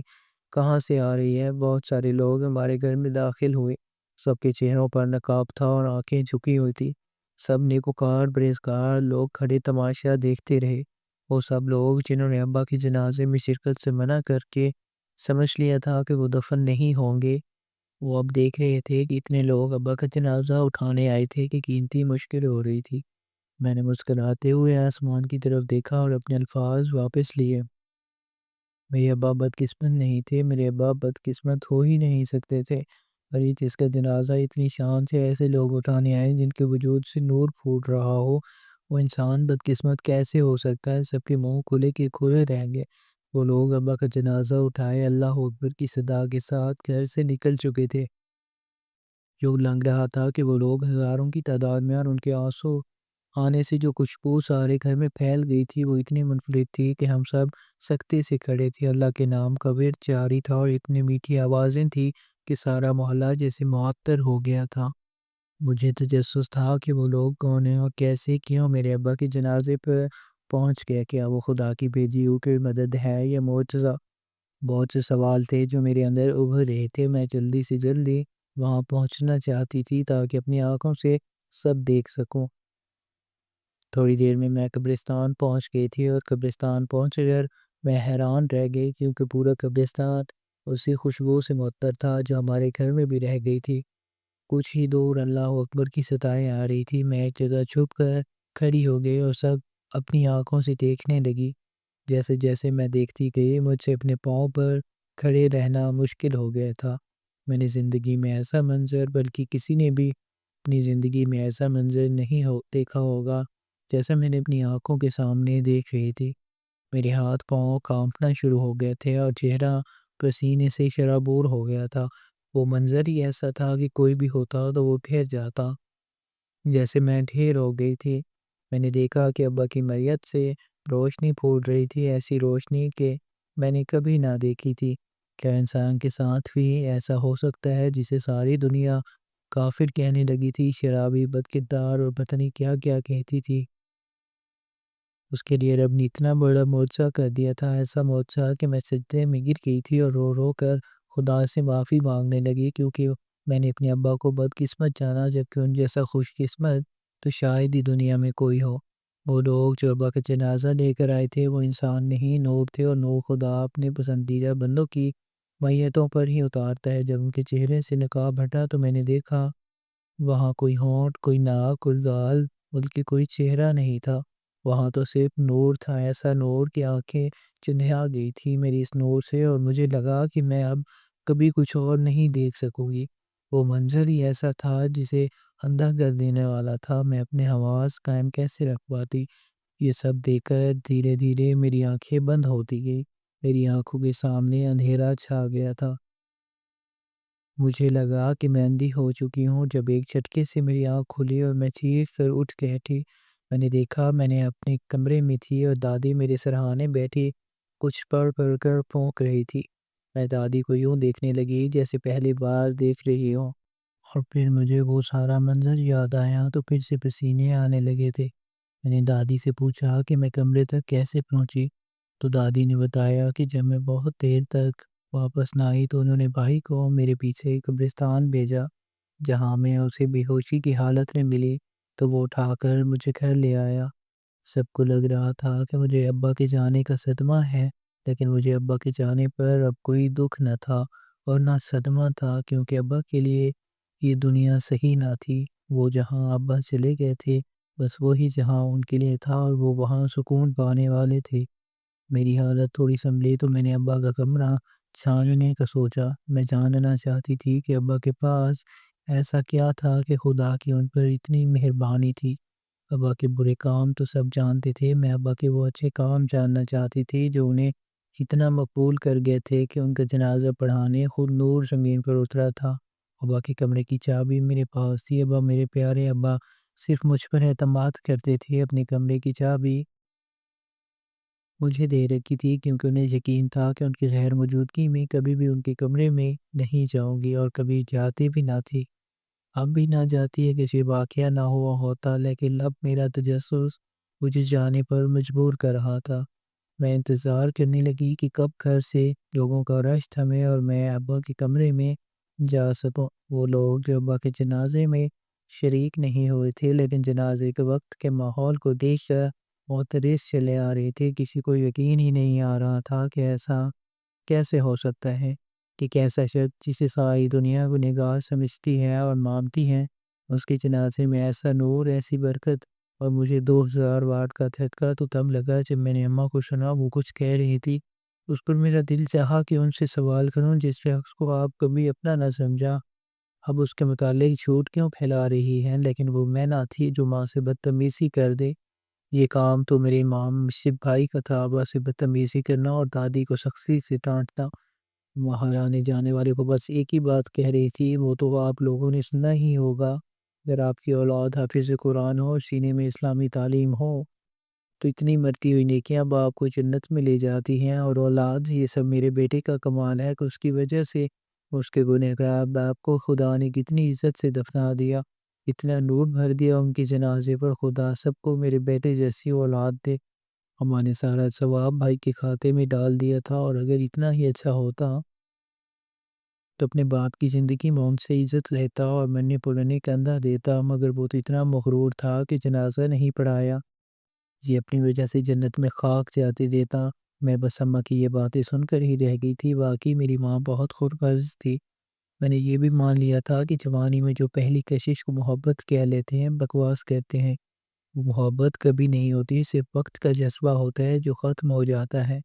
کہاں سے آ رہی ہے۔ بہت سارے لوگ ہمارے گھر میں داخل ہوئے، سب کے چہروں پر نقاب تھا اور آنکھیں جھکی ہوئی تھی۔ سب نیکوکار پرہیزگار لوگ کھڑے تماشا دیکھتے رہے۔ وہ سب لوگ جنہوں نے ابا کے جنازے میں شرکت سے منع کر کے سمجھ لیا تھا کہ وہ دفن نہیں ہوں گے، وہ اب دیکھ رہے تھے کہ اتنے لوگ ابا کا جنازہ اٹھانے آئے تھے کہ قیمتی مشکل ہو رہی تھی۔ میں نے مسکراتے ہوئے آسمان کی طرف دیکھا اور اپنے الفاظ واپس لیے۔ میرے ابا بدقسمت نہیں تھے، میرے ابا بدقسمت ہو ہی نہیں سکتے تھے، اور یہ جس کا جنازہ اتنی شان سے ایسے لوگ اٹھانے آئے جن کے وجود سے نور پھوٹ رہا ہو، وہ انسان بدقسمت کیسے ہو سکتا ہے؟ سب کے منہ کھلے کے کھلے رہیں گے۔ وہ لوگ ابا کا جنازہ اٹھائے اللہ اکبر کی صدا کے ساتھ گھر سے نکل چکے تھے۔ یوں لگ رہا تھا کہ وہ لوگ ہزاروں کی تعداد میں، اور ان کے آنسو آنے سے جو خوشبو سارے گھر میں پھیل گئی تھی وہ اتنی منفرد تھی کہ ہم سب سکتے سے کھڑے تھے۔ اللہ کے نام کا ورد جاری تھا اور اتنی میٹھی آوازیں تھی کہ سارا محلہ جیسے معطر ہو گیا تھا۔ مجھے تجسس تھا کہ وہ لوگ کون ہیں اور کیسے کیوں میرے ابا کے جنازے پر پہنچ گئے۔ کیا وہ خدا کی بھیجی ہوئی مدد ہے یا معجزہ؟ بہت سے سوال تھے جو میرے اندر ابھر رہے تھے۔ میں جلدی سے جلدی وہاں پہنچنا چاہتی تھی تاکہ اپنی آنکھوں سے سب دیکھ سکوں۔ تھوڑی دیر میں قبرستان پہنچ گئی تھی اور قبرستان پہنچ کر میں حیران رہ گئی کیونکہ پورا قبرستان اسی خوشبو سے معطر تھا جو ہمارے گھر میں بھی رہ گئی تھی۔ کچھ ہی دور اللہ اکبر کی صدائیں آ رہی تھی۔ میں ایک جگہ چھپ کر کھڑی ہو گئی اور سب اپنی آنکھوں سے دیکھنے لگی۔ جیسے جیسے میں دیکھتی گئی مجھ سے اپنے پاؤں پر کھڑے رہنا مشکل ہو گیا تھا۔ میں نے زندگی میں ایسا منظر، بلکہ کسی نے بھی اپنی زندگی میں ایسا منظر نہیں دیکھا ہوگا جیسا میں نے اپنی آنکھوں کے سامنے دیکھ رہی تھی۔ میرے ہاتھ پاؤں کانپنا شروع ہو گئے تھے اور چہرہ پسینے سے شرابور ہو گیا تھا۔ وہ منظر ہی ایسا تھا کہ کوئی بھی ہوتا تو وہ ٹھہر جاتا، جیسے میں ڈھیر ہو گئی تھی۔ میں نے دیکھا کہ ابا کی میت سے روشنی پھوٹ رہی تھی، ایسی روشنی کہ میں نے کبھی نہ دیکھی تھی۔ کیا انسان کے ساتھ بھی ایسا ہو سکتا ہے جسے ساری دنیا کافر کہنے لگی تھی، شرابی، بدکردار اور پتہ نہیں کیا کیا کہتی تھی؟ اس کے لیے رب نے اتنا بڑا معجزہ کر دیا تھا، ایسا معجزہ کہ میں سجدے میں گر گئی تھی اور رو رو کر خدا سے معافی مانگنے لگی، کیونکہ میں نے اپنے ابا کو بدقسمت جانا، جبکہ ان جیسا خوش قسمت تو شاید ہی دنیا میں کوئی ہو۔ وہ لوگ جو ابا کا جنازہ لے کر آئے تھے وہ انسان نہیں، نور تھے، اور نور خدا اپنے پسندیدہ بندوں کی میتوں پر ہی اتارتا ہے۔ جب ان کے چہرے سے نقاب ہٹا تو میں نے دیکھا وہاں کوئی ہونٹ، کوئی ناک، کوئی گال، بلکہ کوئی چہرہ نہیں تھا۔ وہاں تو صرف نور تھا، ایسا نور کہ آنکھیں چندھیا گئی تھی میری اس نور سے، اور مجھے لگا کہ میں اب کبھی کچھ اور نہیں دیکھ سکوں گی۔ وہ منظر ہی ایسا تھا جسے اندھا کر دینے والا تھا۔ میں اپنے حواس قائم کیسے رکھ پاتی؟ یہ سب دیکھ کر دھیرے دھیرے میری آنکھیں بند ہوتی گئی، میری آنکھوں کے سامنے اندھیرا چھا گیا تھا۔ مجھے لگا کہ میں اندھی ہو چکی ہوں، جب ایک جھٹکے سے میری آنکھ کھلی اور میں چیخ کر اٹھ بیٹھی۔ میں نے دیکھا میں نے اپنے کمرے میں تھی اور دادی میرے سرہانے بیٹھی کچھ پڑھ پڑھ کر پھونک رہی تھی۔ میں دادی کو یوں دیکھنے لگی جیسے پہلی بار دیکھ رہی ہوں، اور پھر مجھے وہ سارا منظر یاد آیا تو پھر سے پسینے آنے لگے تھے۔ میں نے دادی سے پوچھا کہ میں کمرے تک کیسے پہنچی، تو دادی نے بتایا کہ جب میں بہت دیر تک واپس نہ آئی تو انہوں نے بھائی کو میرے پیچھے قبرستان بھیجا، جہاں میں اسے بے ہوشی کی حالت میں ملی تو وہ اٹھا کر مجھے گھر لے آیا۔ سب کو لگ رہا تھا کہ مجھے ابا کے جانے کا صدمہ ہے، لیکن مجھے ابا کے جانے پر اب کوئی دکھ نہ تھا اور نہ صدمہ تھا، کیونکہ ابا کے لیے یہ دنیا صحیح نہ تھی۔ وہ جہاں ابا چلے گئے تھے بس وہی جہاں ان کے لیے تھا، اور وہ وہاں سکون پانے والے تھے۔ میری حالت تھوڑی سنبھلی تو میں نے ابا کا کمرہ چھاننے کا سوچا۔ میں جاننا چاہتی تھی کہ ابا کے پاس ایسا کیا تھا کہ خدا کی ان پر اتنی مہربانی تھی۔ ابا کے برے کام تو سب جانتے تھے، میں ابا کے وہ اچھے کام جاننا چاہتی تھی جو انہیں اتنا مقبول کر گئے تھے کہ ان کا جنازہ پڑھانے خود نور زمین پر اترا تھا۔ ابا کے کمرے کی چابی میرے پاس تھی۔ ابا، میرے پیارے ابا، صرف مجھ پر اعتماد کرتے تھے۔ اپنے کمرے کی چابی مجھے دے رکھی تھی کیونکہ انہیں یقین تھا کہ ان کی غیر موجودگی میں کبھی بھی ان کے کمرے میں نہیں جاؤں گی، اور کبھی جاتی بھی نہ تھی۔ اب بھی نہ جاتی ہے کہ یہ واقعہ نہ ہوا ہوتا، لیکن اب میرا تجسس مجھے جانے پر مجبور کر رہا تھا۔ میں انتظار کرنے لگی کہ کب گھر سے لوگوں کا رش تھمے اور میں ابا کے کمرے میں جا سکوں۔ وہ لوگ جو ابا کے جنازے میں شریک نہیں ہوئے تھے، لیکن جنازے کے وقت کے ماحول کو دیکھ کر معترض چلے آ رہے تھے۔ کسی کو یقین ہی نہیں آ رہا تھا کہ ایسا کیسے ہو سکتا ہے کہ ایسا شخص جسے ساری دنیا گنہگار سمجھتی ہے اور مانتی ہے، اس کے جنازے میں ایسا نور، ایسی برکت۔ اور مجھے 2000 واٹ کا جھٹکا تو تب لگا جب میں نے اماں کو سنا وہ کچھ کہہ رہی تھی۔ اس پر میرا دل چاہا کہ ان سے سوال کروں، جس شخص کو آپ کبھی اپنا نہ سمجھا، اب اس کے متعلق جھوٹ کیوں پھیلا رہی ہیں؟ لیکن وہ میں نہ تھی جو ماں سے بدتمیزی کر دے۔ یہ کام تو میرے امام مصب بھائی کا تھا، ابا سے بدتمیزی کرنا اور دادی کو سختی سے ڈانٹنا۔ وہاں آنے جانے والے کو بس ایک ہی بات کہہ رہی تھی، وہ تو آپ لوگوں نے سنا ہی ہوگا، اگر آپ کی اولاد حافظ قرآن ہو، سینے میں اسلامی تعلیم ہو، تو اتنی مرتی ہوئی نیکیاں باپ کو جنت میں لے جاتی ہیں، اور اولاد یہ سب میرے بیٹے کا کمال ہے کہ اس کی وجہ سے اس کے گنہگار باپ کو خدا نے کتنی عزت سے دفنا دیا، اتنا نور بھر دیا ان کے جنازے پر۔ خدا سب کو میرے بیٹے جیسی اولاد دے۔ ہمارے سارا ثواب بھائی کے کھاتے میں ڈال دیا تھا، اور اگر اتنا ہی اچھا ہوتا تو اپنے باپ کی زندگی میں ان سے عزت لیتا اور مرنے پلنے کا اندھا دیتا، مگر وہ تو اتنا مغرور تھا کہ جنازہ نہیں پڑھایا۔ یہ اپنی وجہ سے جنت میں خاک جاتے دیتا۔ میں بس اماں کی یہ باتیں سن کر ہی رہ گئی تھی۔ واقعی میری ماں بہت خودغرض تھی۔ میں نے یہ بھی مان لیا تھا کہ جوانی میں جو پہلی کشش کو محبت کہہ لیتے ہیں، بکواس کہتے ہیں۔ وہ محبت کبھی نہیں ہوتی، صرف وقت کا جذبہ ہوتا ہے جو ختم ہو جاتا ہے۔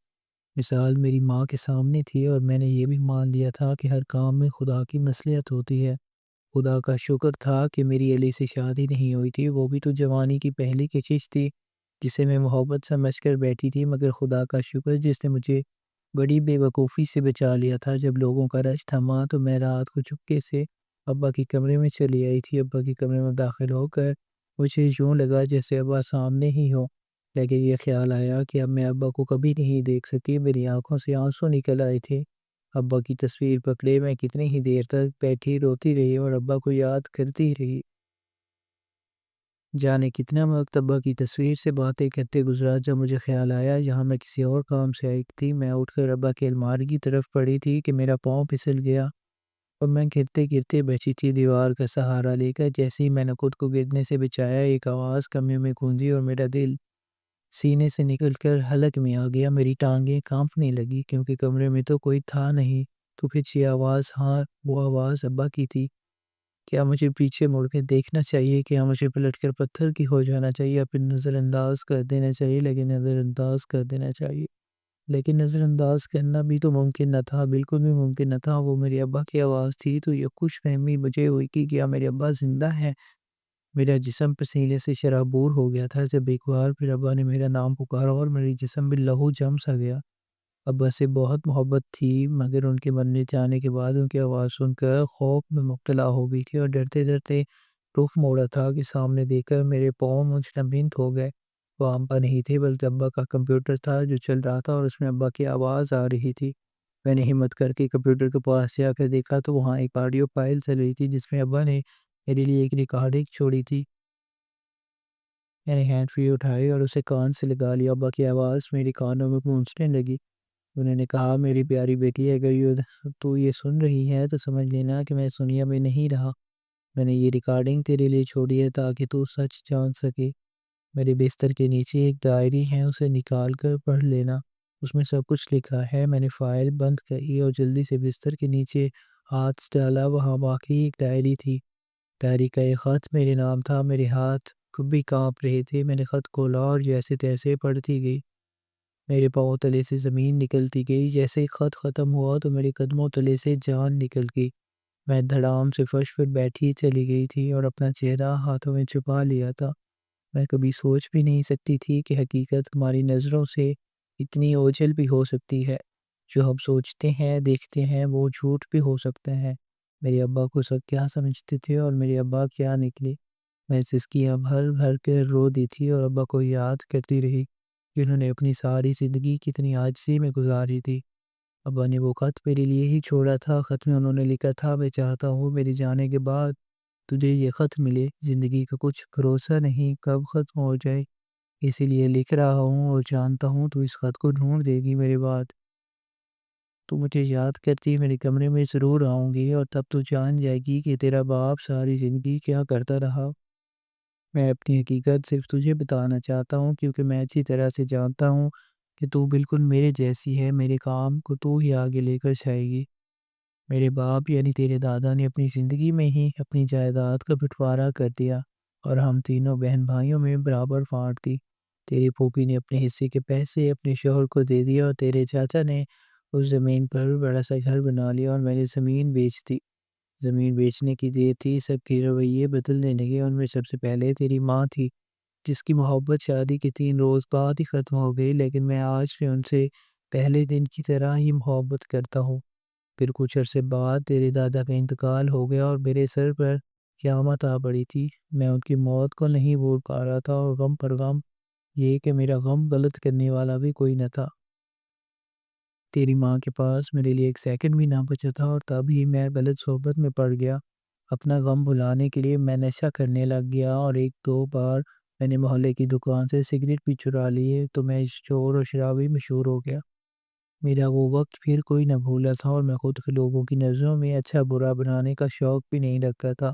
مثال میری ماں کے سامنے تھی، اور میں نے یہ بھی مان لیا تھا کہ ہر کام میں خدا کی مصلحت ہوتی ہے۔ خدا کا شکر تھا کہ میری علی سے شادی نہیں ہوئی تھی، وہ بھی تو جوانی کی پہلی کشش تھی جسے میں محبت سمجھ کر بیٹھی تھی، مگر خدا کا شکر جس نے مجھے بڑی بے وقوفی سے بچا لیا تھا۔ جب لوگوں کا رش تھما تو میں رات کو چپکے سے ابا کے کمرے میں چلی آئی تھی۔ ابا کے کمرے میں داخل ہو کر مجھے یوں لگا جیسے ابا سامنے ہی ہو، لیکن یہ خیال آیا کہ اب میں ابا کو کبھی نہیں دیکھ سکتی۔ میری آنکھوں سے آنسو نکل آئے تھے۔ ابا کی تصویر پکڑے میں کتنی ہی دیر تک بیٹھی روتی رہی اور ابا کو یاد کرتی رہی۔ جانے کتنا وقت ابا کی تصویر سے باتیں کرتے گزرا، جب مجھے خیال آیا یہاں میں کسی اور کام سے آئی تھی۔ میں اٹھ کر ابا کے الماری کی طرف پڑھی تھی کہ میرا پاؤں پھسل گیا، اور میں گرتے گرتے بچی تھی دیوار کا سہارا لے کر۔ جیسے ہی میں نے خود کو گرنے سے بچایا، ایک آواز کمرے میں گونجی اور میرا دل سینے سے نکل کر حلق میں آ گیا۔ میری ٹانگیں کانپنے لگی کیونکہ کمرے میں تو کوئی تھا نہیں۔ تو پھر یہ آواز، ہاں وہ آواز ابا کی تھی۔ کیا مجھے پیچھے مڑ کے دیکھنا چاہیے؟ کیا مجھے پلٹ کر پتھر کی ہو جانا چاہیے یا پھر نظر انداز کر دینا چاہیے؟ لیکن نظر انداز کرنا بھی تو ممکن نہ تھا، بالکل بھی ممکن نہ تھا۔ وہ میرے ابا کی آواز تھی۔ تو یہ خوش فہمی مجھے ہوئی کہ کیا میرے ابا زندہ ہیں؟ میرا جسم پسینے سے شرابور ہو گیا تھا جب ایک بار پھر ابا نے میرا نام پکارا، اور میرے جسم میں لہو جم سا گیا۔ ابا سے بہت محبت تھی، مگر ان کے مرنے جانے کے بعد ان کی آواز سن کر خوف میں مبتلا ہو گئی تھی، اور ڈرتے ڈرتے رخ موڑا تھا کہ سامنے دیکھ کر میرے پاؤں منجمد ہو گئے۔ وہ ابا نہیں تھے بلکہ ابا کا کمپیوٹر تھا جو چل رہا تھا، اور اس میں ابا کی آواز آ رہی تھی۔ میں نے ہمت کر کے کمپیوٹر کے پاس جا کر دیکھا تو وہاں ایک آڈیو فائل چل رہی تھی جس میں ابا نے میرے لیے ایک ریکارڈنگ چھوڑی تھی۔ میں نے ہینڈ فری اٹھائی اور اسے کان سے لگا لیا۔ ابا کی آواز میری کانوں میں گونجنے لگی۔ انہوں نے کہا، میری پیاری بیٹی، اگر تو یہ سن رہی ہے تو سمجھ لینا کہ میں اس دنیا میں نہیں رہا۔ میں نے یہ ریکارڈنگ تیرے لیے چھوڑی ہے تاکہ تو سچ جان سکے۔ میرے بستر کے نیچے ایک ڈائری ہے، اسے نکال کر پڑھ لینا، اس میں سب کچھ لکھا ہے۔ میں نے فائل بند کی اور جلدی سے بستر کے نیچے ہاتھ ڈالا، وہاں واقعی ایک ڈائری تھی۔ ڈائری کا ایک خط میرے نام تھا۔ میرے ہاتھ کب بھی کانپ رہے تھے۔ میں نے خط کھولا اور جیسے تیسے پڑھتی گئی۔ میرے پاؤں تلے سے زمین نکلتی گئی۔ جیسے ہی خط ختم ہوا تو میرے قدموں تلے سے جان نکل گئی۔ میں دھڑام سے فرش پر بیٹھی چلی گئی تھی اور اپنا چہرہ ہاتھوں میں چھپا لیا تھا۔ میں کبھی سوچ بھی نہیں سکتی تھی کہ حقیقت ہماری نظروں سے اتنی اوجھل بھی ہو سکتی ہے۔ جو ہم سوچتے ہیں، دیکھتے ہیں، وہ جھوٹ بھی ہو سکتا ہے۔ میرے ابا کو سب کیا سمجھتے تھے اور میرے ابا کیا نکلے۔ میں سسکیاں بھر بھر کے رو دی تھی اور ابا کو یاد کرتی رہی کہ انہوں نے اپنی ساری زندگی کتنی عاجزی میں گزاری تھی۔ ابا نے وہ خط میرے لیے ہی چھوڑا تھا۔ خط میں انہوں نے لکھا تھا، میں چاہتا ہوں میرے جانے کے بعد تجھے یہ خط ملے۔ زندگی کا کچھ بھروسہ نہیں کب ختم ہو جائے، اسی لیے لکھ رہا ہوں اور جانتا ہوں تو اس خط کو ڈھونڈ دے گی میرے بعد۔ تو مجھے یاد کرتی میرے کمرے میں ضرور آؤں گی اور تب تو جان جائے گی کہ تیرا باپ ساری زندگی کیا کرتا رہا۔ میں اپنی حقیقت صرف تجھے بتانا چاہتا ہوں کیونکہ میں اچھی طرح سے جانتا ہوں کہ تو بالکل میرے جیسی ہے۔ میرے کام کو تو ہی آگے لے کر جائے گی۔ میرے باپ یعنی تیرے دادا نے اپنی زندگی میں ہی اپنی جائیداد کا بٹوارا کر دیا اور ہم تینوں بہن بھائیوں میں برابر بانٹ دی۔ تیری پھوپھی نے اپنے حصے کے پیسے اپنے شوہر کو دے دیے اور تیرے چاچا نے اس زمین پر بڑا سا گھر بنا لیا اور میں نے زمین بیچ دی۔ زمین بیچنے کی دیر تھی، سب کے رویے بدلنے لگے۔ ان میں سب سے پہلے تیری ماں تھی، جس کی محبت شادی کے 3 روز بعد ہی ختم ہو گئی، لیکن میں آج بھی ان سے پہلے دن کی طرح ہی محبت کرتا ہوں۔ پھر کچھ عرصے بعد تیرے دادا کا انتقال ہو گیا اور میرے سر پر قیامت آ پڑی تھی۔ میں ان کی موت کو نہیں بھول پا رہا تھا اور غم پر غم، یہ کہ میرا غم غلط کرنے والا بھی کوئی نہ تھا۔ تیری ماں کے پاس میرے لیے ایک سیکنڈ بھی نہ بچا تھا اور تب ہی میں غلط صحبت میں پڑ گیا۔ اپنا غم بھلانے کے لیے میں نشہ کرنے لگ گیا اور 1-2 بار میں نے محلے کی دکان سے سگریٹ بھی چرا لیے تو میں اس چور اور شرابی مشہور ہو گیا۔ میرا وہ وقت پھر کوئی نہ بھولا تھا اور میں خود کو لوگوں کی نظروں میں اچھا برا بنانے کا شوق بھی نہیں رکھتا تھا۔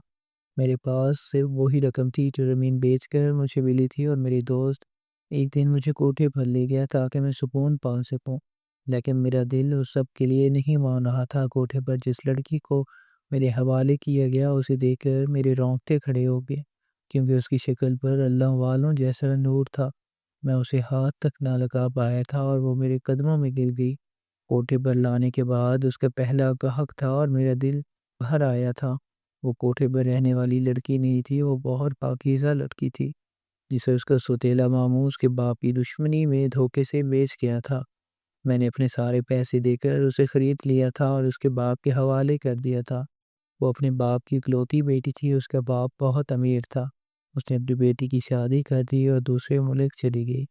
میرے پاس صرف وہی رقم تھی جو زمین بیچ کر مجھے ملی تھی اور میری دوست ایک دن مجھے کوٹھے پر لے گیا تاکہ میں سکون پا سکوں، لیکن میرا دل اس سب کے لیے نہیں مان رہا تھا۔ کوٹھے پر جس لڑکی کو میرے حوالے کیا گیا اسے دیکھ کر میرے رونگٹے کھڑے ہو گئے، کیونکہ اس کی شکل پر اللہ والوں جیسا نور تھا۔ میں اسے ہاتھ تک نہ لگا پایا تھا اور وہ میرے قدموں میں گر گئی۔ کوٹھے پر لانے کے بعد اس کا پہلا گاہک تھا اور میرا دل بھر آیا تھا۔ وہ کوٹھے پر رہنے والی لڑکی نہیں تھی، وہ بہت پاکیزہ لڑکی تھی جسے اس کا سوتیلا ماموں اس کے باپ کی دشمنی میں دھوکے سے بیچ گیا تھا۔ میں نے اپنے سارے پیسے دے کر اسے خرید لیا تھا اور اس کے باپ کے حوالے کر دیا تھا۔ وہ اپنے باپ کی اکلوتی بیٹی تھی، اس کا باپ بہت امیر تھا۔ اس نے اپنی بیٹی کی شادی کر دی اور دوسرے ملک چلی گئی،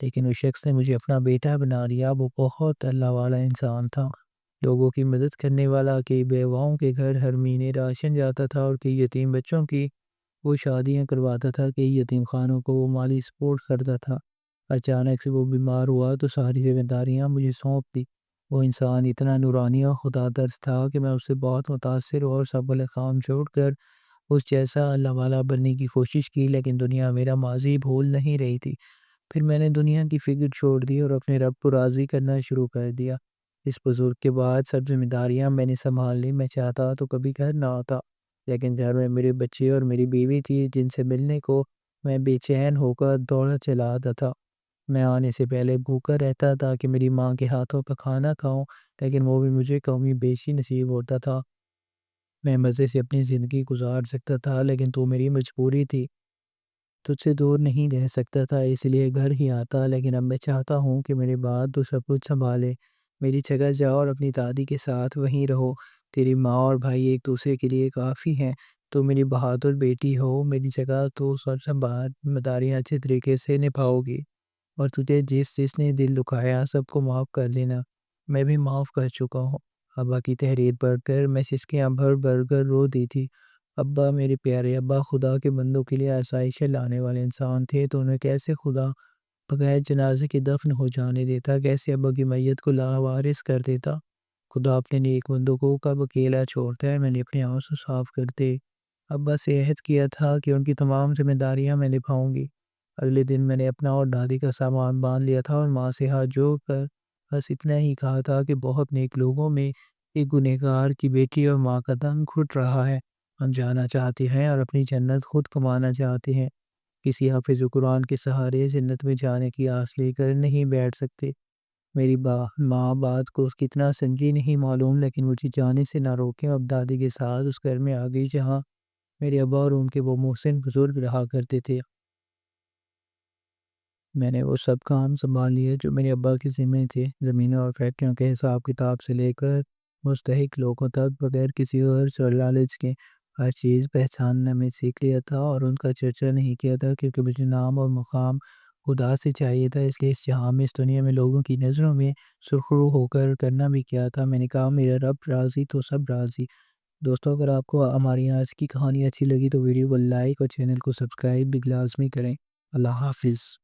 لیکن اس شخص نے مجھے اپنا بیٹا بنا لیا۔ وہ بہت اللہ والا انسان تھا، لوگوں کی مدد کرنے والا، کئی بیواؤں کے گھر ہر مہینے راشن جاتا تھا اور کئی یتیم بچوں کی وہ شادیاں کرواتا تھا، کئی یتیم خانوں کو وہ مالی سپورٹ کرتا تھا۔ اچانک سے وہ بیمار ہوا تو ساری ذمہ داریاں مجھے سونپ دی۔ وہ انسان اتنا نورانی اور خدا ترس تھا کہ میں اس سے بہت متاثر اور سب والے کام چھوڑ کر اس جیسا اللہ والا بننے کی کوشش کی، لیکن دنیا میرا ماضی بھول نہیں رہی تھی۔ پھر میں نے دنیا کی فکر چھوڑ دی اور اپنے رب کو راضی کرنا شروع کر دیا۔ اس بزرگ کے بعد سب ذمہ داریاں میں نے سنبھال لی۔ میں چاہتا تو کبھی گھر نہ آتا، لیکن گھر میں میرے بچے اور میری بیوی تھی جن سے ملنے کو میں بے چین ہو کر دوڑا چلا آتا تھا۔ میں آنے سے پہلے بھوکا رہتا تھا کہ میری ماں کے ہاتھوں کا کھانا کھاؤں، لیکن وہ بھی مجھے کمی بیشی نصیب ہوتا تھا۔ میں مزے سے اپنی زندگی گزار سکتا تھا، لیکن تو میری مجبوری تھی۔ تجھ سے دور نہیں رہ سکتا تھا، اس لیے گھر ہی آتا، لیکن اب میں چاہتا ہوں کہ میرے بعد تو سب کچھ سنبھالے۔ میری جگہ جاؤ اور اپنی دادی کے ساتھ وہیں رہو۔ تیری ماں اور بھائی ایک دوسرے کے لیے کافی ہیں۔ تو میری بہادر بیٹی ہو، میری جگہ تو سب ذمہ داریاں اچھے طریقے سے نبھاؤ گی، اور تجھے جس نے دل دکھایا سب کو معاف کر دینا۔ میں بھی معاف کر چکا ہوں۔ ابا کی تحریر پڑھ کر میں سسکیاں بھر بھر کر رو دی تھی۔ ابا، میرے پیارے ابا خدا کے بندوں کے لیے آسائشیں لانے والے انسان تھے، تو انہیں کیسے خدا بغیر جنازے کے دفن ہو جانے دیتا؟ کیسے ابا کی میت کو لاوارث کر دیتا؟ خدا اپنے نیک بندوں کو کب اکیلا چھوڑتا ہے؟ میں نے اپنے آنسو صاف کرتے ابا سے عہد کیا تھا کہ ان کی تمام ذمہ داریاں میں نبھاؤں گی۔ اگلے دن میں نے اپنا اور دادی کا سامان باندھ لیا تھا اور ماں سے ہاتھ جوڑ کر بس اتنا ہی کہا تھا کہ بہت نیک لوگوں میں ایک گنہگار کی بیٹی اور ماں کا دم گھٹ رہا ہے۔ ہم جانا چاہتے ہیں اور اپنی جنت خود کمانا چاہتے ہیں۔ کسی حافظ قرآن کے سہارے جنت میں جانے کی آس لے کر نہیں بیٹھ سکتے۔ میری ماں بات کو اس کتنا سمجھی نہیں معلوم، لیکن مجھے جانے سے نہ روکیں۔ اب دادی کے ساتھ اس گھر میں آ گئی جہاں میرے ابا اور ان کے وہ محسن بزرگ رہا کرتے تھے۔ میں نے وہ سب کام سنبھال لیے جو میرے ابا کے ذمہ تھے، زمینوں اور فیکٹریوں کے حساب کتاب سے لے کر مستحق لوگوں تک، بغیر کسی غرض اور لالچ کے ہر چیز پہچاننا میں سیکھ لیا تھا اور ان کا چرچا نہیں کیا تھا، کیونکہ مجھے نام اور مقام خدا سے چاہیے تھا۔ اس لیے اس جہاں میں، اس دنیا میں لوگوں کی نظروں میں سرخرو ہو کر کرنا بھی کیا تھا۔ میں نے کہا میرا رب راضی تو سب راضی۔ دوستو، اگر آپ کو ہماری آج کی کہانی اچھی لگی تو ویڈیو کو لائک اور چینل کو سبسکرائب بھی لازمی کریں۔ اللہ حافظ۔